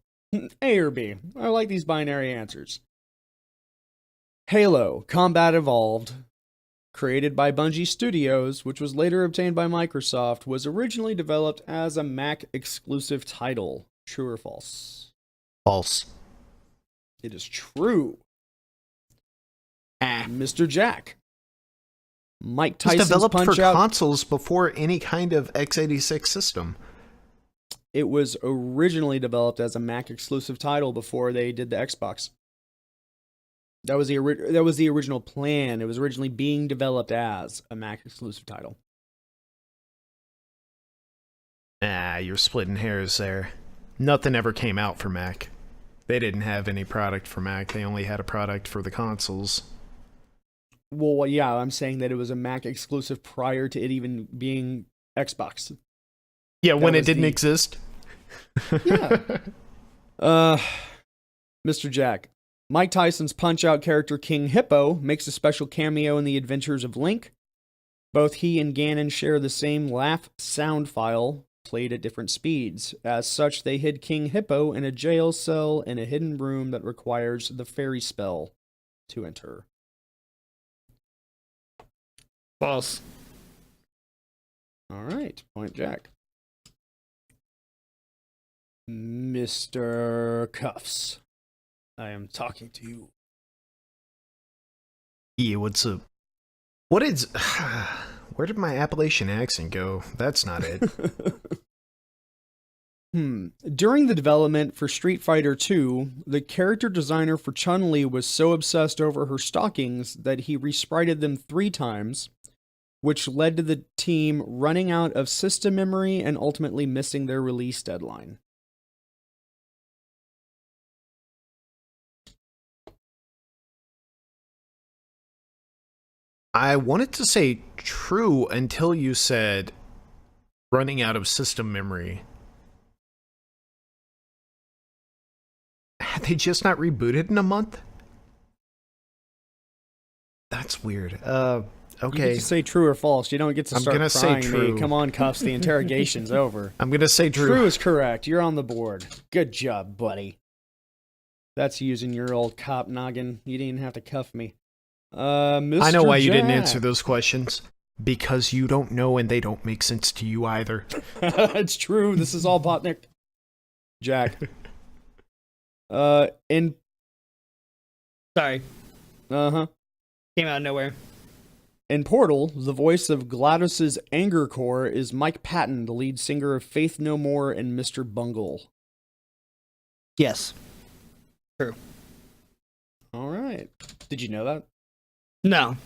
A or B. I like these binary answers. Halo Combat Evolved, created by Bungie Studios, which was later obtained by Microsoft, was originally developed as a Mac exclusive title. True or false? False. It is true. Mr. Jack. Mike Tyson's developed Punch for Out. consoles before any kind of x86 system. It was originally developed as a Mac exclusive title before they did the Xbox. That was the original plan. It was originally being developed as a Mac exclusive title. You're splitting hairs there. Nothing ever came out for Mac. They didn't have any product for Mac. They only had a product for the consoles. Well, yeah, I'm saying that it was a Mac exclusive prior to it even being Xbox. Yeah, when it didn't exist. Yeah. Mr. Jack. Mike Tyson's Punch-Out character King Hippo makes a special cameo in The Adventures of Link. Both he and Ganon share the same laugh sound file, played at different speeds. As such, they hid King Hippo in a jail cell in a hidden room that requires the fairy spell to enter. False. All right, point Jack. Mr. Cuffs, I am talking to you. Yeah, what's up? What is... Where did my Appalachian accent go? That's not it. During the development for Street Fighter II, the character designer for Chun-Li was so obsessed over her stockings that he resprited them 3 times, which led to the team running out of system memory and ultimately missing their release deadline. I wanted to say true until you said running out of system memory. Had they just not rebooted in a month? That's weird. You Okay. get to say true or false. You don't get to I'm start gonna say prying true. me. Come on, Cuffs. The interrogation's over. I'm going to say Drew. True is correct. You're on the board. Good job, buddy. That's using your old cop noggin. You didn't have to cuff me. Mr. I know why you didn't Jack. answer those questions. Because you don't know and they don't make sense to you either. It's true. This is all Botnik. Jack. In Sorry, uh-huh. came out of nowhere. In Portal, the voice of GLaDOS's anger core is Mike Patton, the lead singer of Faith No More and Mr. Bungle. Yes. True. All right. Did you know that? No.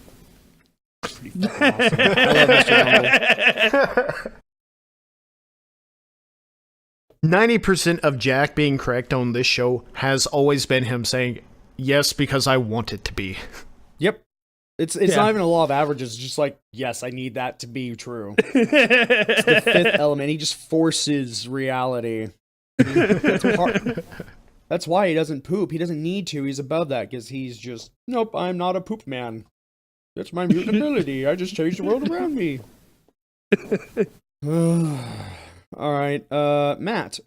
Pretty fucking awesome. I love Mr. Bungle. 90% of Jack being correct on this show has always been him saying, yes, because I want it to be. Yep. It's not even a law of averages. It's just like, yes, I need that to be true. It's the fifth element. He just forces reality. That's why he doesn't poop. He doesn't need to. He's above that because he's just, nope, I'm not a poop man. That's my mutant ability. I just change the world around me. All right, Matt.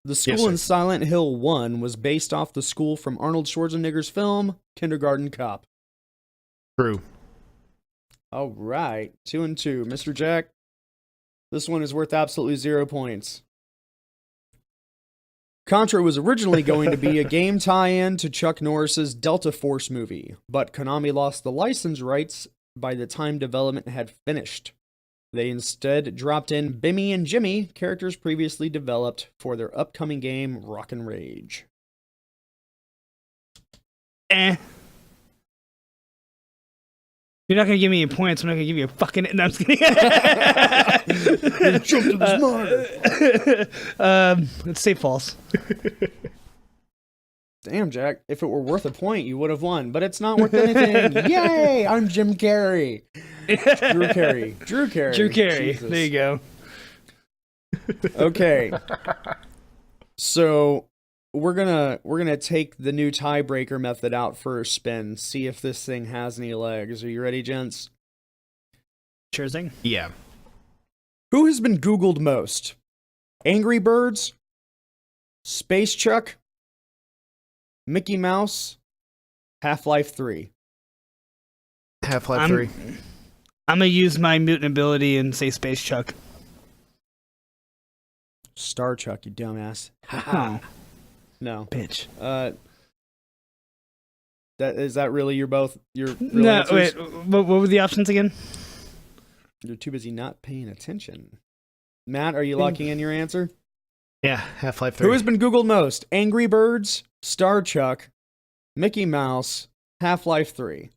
The school Yes, sir. in Silent Hill 1 was based off the school from Arnold Schwarzenegger's film, Kindergarten Cop. True. All right, 2 and 2. Mr. Jack, this one is worth absolutely 0 points. Contra was originally going to be a game tie-in to Chuck Norris's Delta Force movie, but Konami lost the license rights by the time development had finished. They instead dropped in Bimmy and Jimmy, characters previously developed for their upcoming game, Rockin' Rage. You're not gonna give me any points. I'm not gonna give you a fucking. No, I'm just kidding. You jumped in the mud. Let's say false. Damn, Jack, if it were worth a point, you would have won, but it's not worth anything. Yay! I'm Jim Carrey. Drew Carey. Drew Carey. Jesus. There you go. Okay. So we're gonna take the new tiebreaker method out for a spin, see if this thing has any legs. Are you ready, gents? Sure thing. Yeah. Who has been Googled most? Angry Birds? Space Chuck? Mickey Mouse? Half-Life 3. Half-Life 3. I'm gonna use my mutant ability and say Space Chuck. Star Chuck, you dumbass. Oh, No. bitch. That really your real No, answers? wait. What were the options again? You're too busy not paying attention. Matt, are you locking in your answer? Yeah, Half-Life 3. Who has been Googled most? Angry Birds, Star Chuck, Mickey Mouse, Half-Life 3.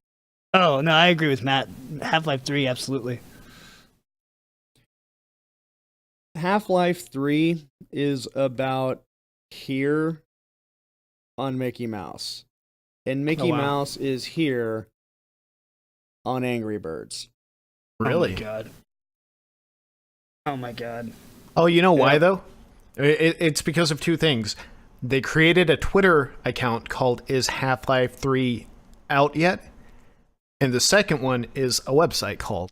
Oh no, I agree with Matt. Half-Life 3, absolutely. Half-Life 3 is about here on Mickey Mouse. And Mickey wow. Mouse is here on Angry Birds. Really? Oh my god. Oh my god. Oh, you know why, Yeah. though? It's because of two things. They created a Twitter account called Is Half-Life 3 Out Yet? And the second one is a website called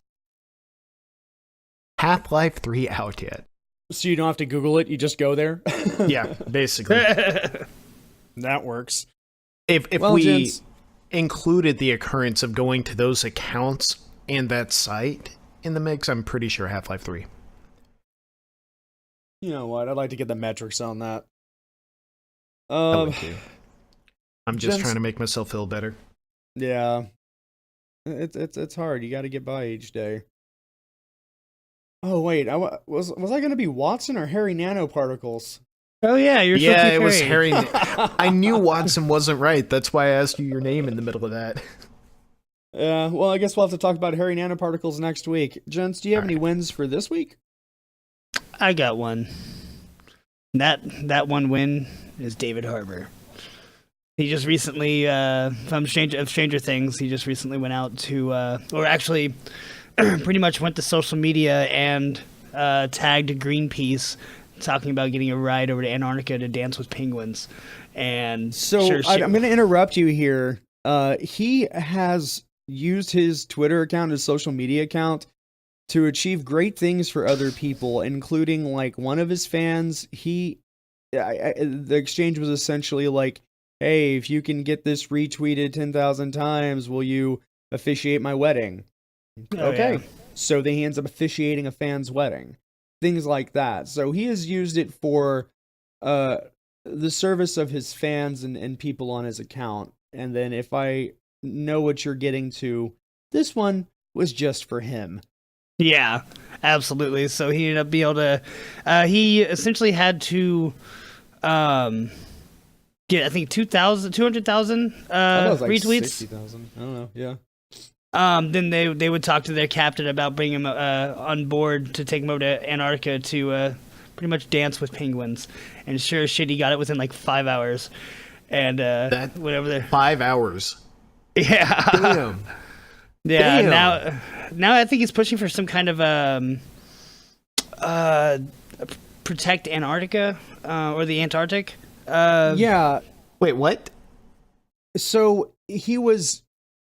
Half-Life 3 Out Yet. So you don't have to Google it, you just go there? Yeah, basically. That works. If Well, we gents, included the occurrence of going to those accounts and that site in the mix, I'm pretty sure Half-Life 3. you know what? I'd like to get the metrics on that. I would too. I'm just gents- trying to make myself feel better. Yeah. It's hard. You got to get by each day. Oh wait, was I going to be Watson or Harry Nanoparticles? Oh yeah, you're Yeah, supposed to it be was Harry. Harry. I knew Watson wasn't right. That's why I asked you your name in the middle of that. Yeah, well, I guess we'll have to talk about Harry Nanoparticles next week. Gents, do you have any wins for this week? I got one. That one win is David Harbour. He just recently, from Stranger Things, he just recently went out to, or actually, pretty much went to social media and tagged Greenpeace, talking about getting a ride over to Antarctica to dance with penguins. And So I'm going to interrupt you here. He has used his Twitter account, his social media account, to achieve great things for other people, including like one of his fans. The exchange was essentially like, "Hey, if you can get this retweeted 10,000 times, will you officiate my wedding?" Okay. Yeah. So then he ends up officiating a fan's wedding. Things like that. So he has used it for the service of his fans and people on his account. And then if I know what you're getting to, this one was just for him. Yeah, absolutely. So he ended up being able to. He essentially had to get, I think, 200,000 retweets. 60,000. I don't know. Yeah. Then they would talk to their captain about bringing him on board to take him over to Antarctica to pretty much dance with penguins. And sure as shit, he got it within like 5 hours. And whatever. 5 hours. Yeah. Damn. Yeah. Damn. Now I think he's pushing for some kind of protect Antarctica or the Antarctic. Yeah. Wait, what? So he was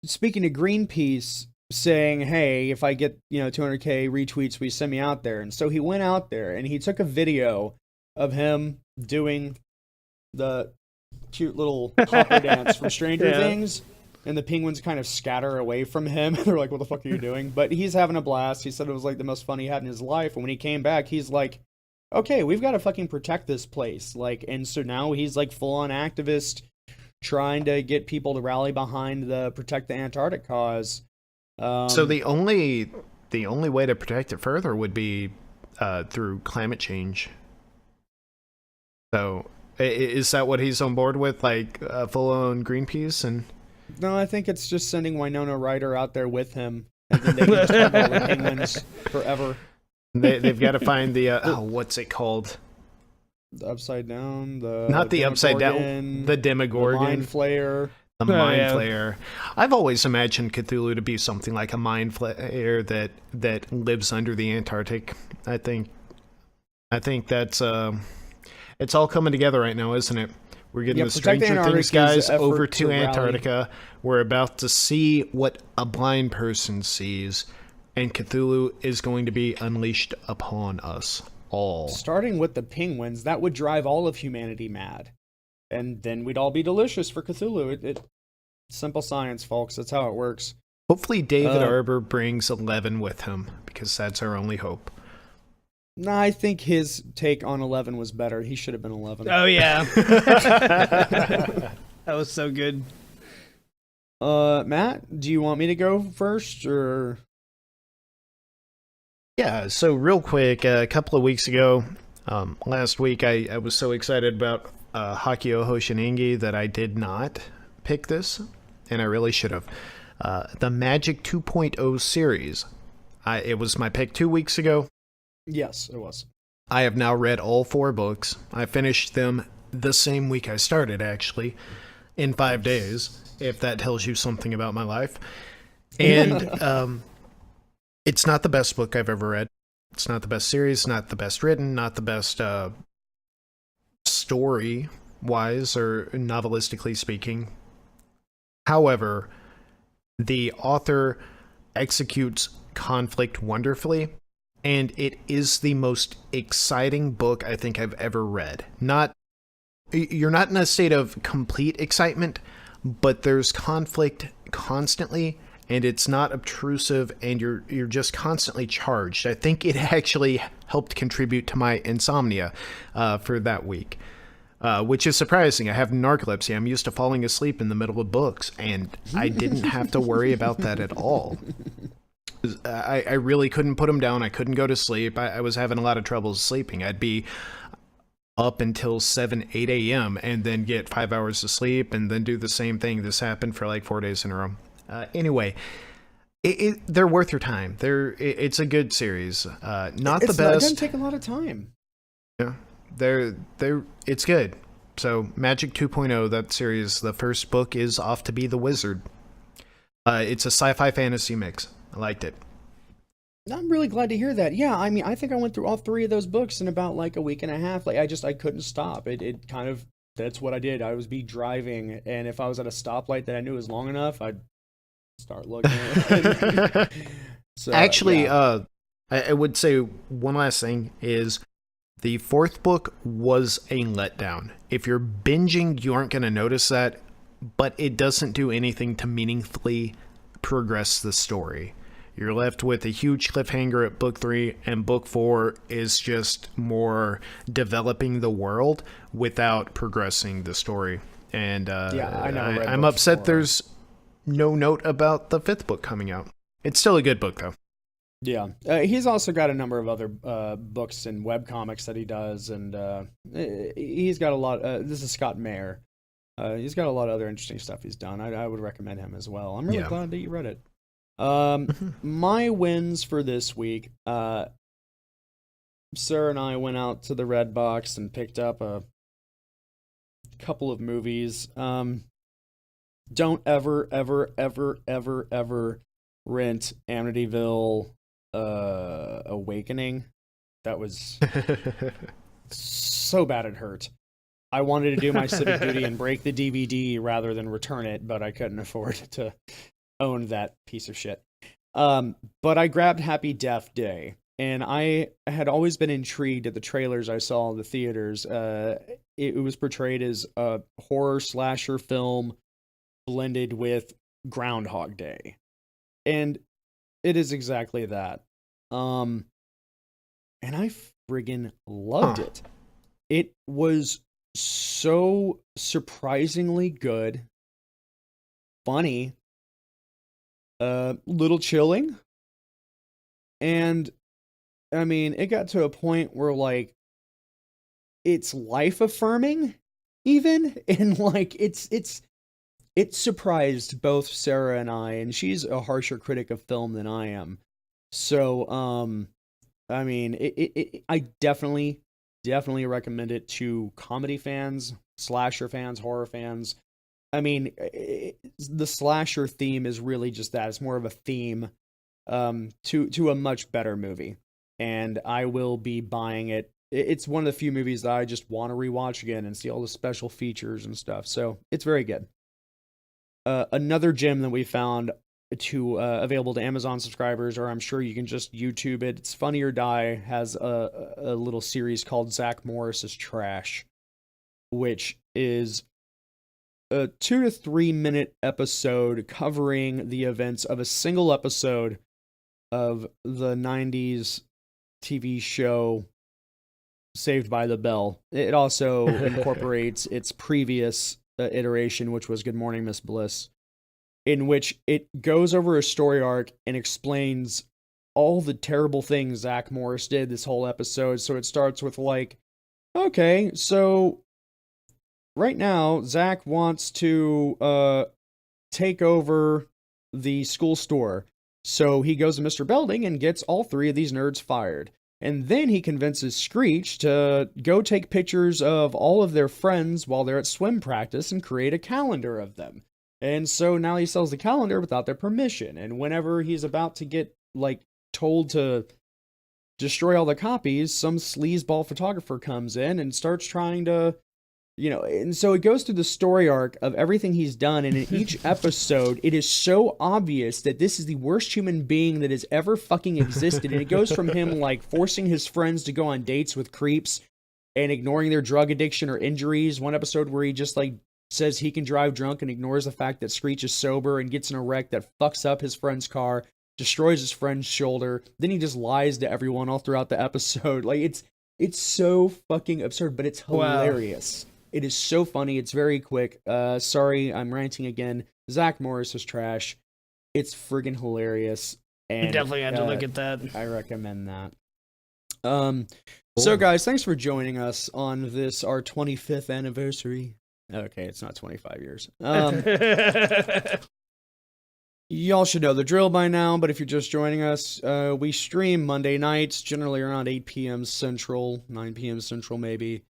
speaking to Greenpeace, saying, "Hey, if I get 200K retweets, will you send me out there?" And so he went out there and he took a video of him doing the cute little hopper dance from Stranger Things, and the penguins kind of scatter away from him. They're like, "What the fuck are you doing?" But he's having a blast. He said it was like the most fun he had in his life. And when he came back, he's like, "Okay, we've got to fucking protect this place." Like, and so now he's like full on activist, trying to get people to rally behind the protect the Antarctic cause. So the only way to protect it further would be through climate change. So is that what he's on board with, like full-on Greenpeace? And no, I think it's just sending Winona Ryder out there with him, and then they can just talk about the penguins forever. They've got to find the what's it called? The upside down, not the upside down, the Demogorgon, the Mind Flayer. The Mind Flayer. I've always imagined Cthulhu to be something like a Mind Flayer that lives under the Antarctic. I think that's it's all coming together right now, isn't it? We're getting the Stranger Things guys over to Antarctica. We're about to see what a blind person sees, and Cthulhu is going to be unleashed upon us all. Starting with the penguins, that would drive all of humanity mad. And then we'd all be delicious for Cthulhu. Simple science, folks. That's how it works. Hopefully David Arbor brings 11 with him, because that's our only hope. No, I think his take on 11 was better. He should have been 11. Oh, yeah. That was so good. Matt, do you want me to go first, or... Yeah, so real quick, a couple of weeks ago, last week, I was so excited about Hakio Hoshiningi that I did not pick this, and I really should have. The Magic 2.0 series. It was my pick 2 weeks ago. Yes, it was. I have now read all 4 books. I finished them the same week I started, actually, in 5 days, if that tells you something about my life. And it's not the best book I've ever read. It's not the best series, not the best written, not the best story-wise or novelistically speaking. However, the author executes conflict wonderfully, and it is the most exciting book I think I've ever read. You're not in a state of complete excitement, but there's conflict constantly, and it's not obtrusive, and you're just constantly charged. I think it actually helped contribute to my insomnia for that week, which is surprising. I have narcolepsy. I'm used to falling asleep in the middle of books, and I didn't have to worry about that at all. I really couldn't put them down. I couldn't go to sleep. I was having a lot of trouble sleeping. I'd be up until 7, 8 a.m. and then get 5 hours of sleep and then do the same thing. This happened for like 4 days in a row. Anyway, they're worth your time. It's a good series. Not the best. It doesn't take a lot of time. Yeah, it's good. So Magic 2.0, that series, the first book is Off to Be the Wizard. It's a sci-fi fantasy mix. I liked it. I'm really glad to hear that. Yeah, I mean, I think I went through all 3 of those books in about like a week and a half. Like, I couldn't stop. It kind of, that's what I did. I was driving, and if I was at a stoplight that I knew was long enough, I'd start looking. So, Actually, yeah. I would say one last thing is the fourth book was a letdown. If you're binging, you aren't going to notice that, but it doesn't do anything to meaningfully progress the story. You're left with a huge cliffhanger at book 3, and book 4 is just more developing the world without progressing the story. And I'm upset there's no note about the 5th book coming out. It's still a good book, though. Yeah. He's also got a number of other books and webcomics that he does, and he's got a lot. This is Scott Mayer. He's got a lot of other interesting stuff he's done. I would recommend him as well. I'm really glad that you read it. My wins for this week. Sarah and I went out to the Red Box and picked up a couple of movies. Don't ever rent Amityville Awakening. That was so bad it hurt. I wanted to do my civic duty and break the DVD rather than return it, but I couldn't afford to own that piece of shit. But I grabbed Happy Death Day, and I had always been intrigued at the trailers I saw in the theaters. It was portrayed as a horror slasher film blended with Groundhog Day. And it is exactly that. And I friggin' loved it. It was so surprisingly good, funny, little chilling, and I mean, it got to a point where like it's life affirming, even, and like it surprised both Sarah and I, and she's a harsher critic of film than I am. So, I mean, I definitely recommend it to comedy fans, slasher fans, horror fans. I mean, the slasher theme is really just that. It's more of a theme to a much better movie. And I will be buying it. It's one of the few movies that I just want to rewatch again and see all the special features and stuff. So it's very good. Another gem that we found available to Amazon subscribers, or I'm sure you can just YouTube it. It's Funny or Die has a little series called Zach Morris's Trash, which is a 2 to 3 minute episode covering the events of a single episode of the 90s TV show Saved by the Bell. It also incorporates its previous iteration, which was Good Morning Miss Bliss, in which it goes over a story arc and explains all the terrible things Zach Morris did this whole episode. So it starts with like, okay, so right now Zach wants to take over the school store. So he goes to Mr. Belding and gets all 3 of these nerds fired. And then he convinces Screech to go take pictures of all of their friends while they're at swim practice and create a calendar of them. And so now he sells the calendar without their permission. And whenever he's about to get, like, told to destroy all the copies, some sleazeball photographer comes in and starts trying to, and so it goes through the story arc of everything he's done. And in each episode, it is so obvious that this is the worst human being that has ever fucking existed. And it goes from him, like, forcing his friends to go on dates with creeps and ignoring their drug addiction or injuries. One episode where he just, like, says he can drive drunk and ignores the fact that Screech is sober and gets in a wreck that fucks up his friend's car, destroys his friend's shoulder. Then he just lies to everyone all throughout the episode. Like, it's so fucking absurd, but it's hilarious. Wow. It is so funny. It's very quick. Sorry, I'm ranting again. Zach Morris is trash. It's friggin' hilarious. And you definitely had to look at that. I recommend that. So guys, thanks for joining us on this, our 25th anniversary. Okay, it's not 25 years. Y'all should know the drill by now, but if you're just joining us, we stream Monday nights, generally around 8 p.m. Central, 9 p.m. Central maybe.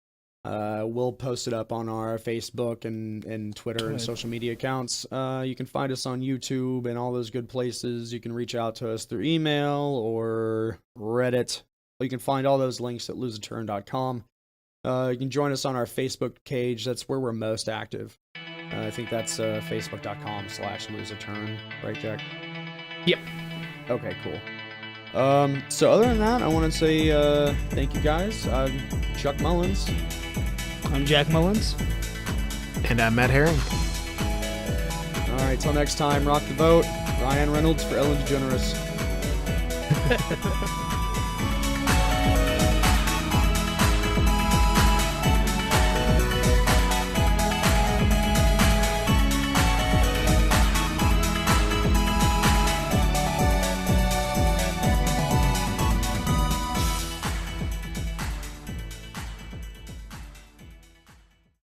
We'll post it up on our Facebook and Twitter and social media accounts. You can find us on YouTube and all those good places. You can reach out to us through email or Reddit. You can find all those links at loseaturn.com. You can join us on our Facebook page. That's where we're most active. I think that's facebook.com/lose-a-turn, right, Jack? Yep. Okay, cool. So other than that, I want to say thank you guys. I'm Chuck Mullins. I'm Jack Mullins. And I'm Matt Herring. All right, till next time, rock the boat. Ryan Reynolds for Ellen DeGeneres.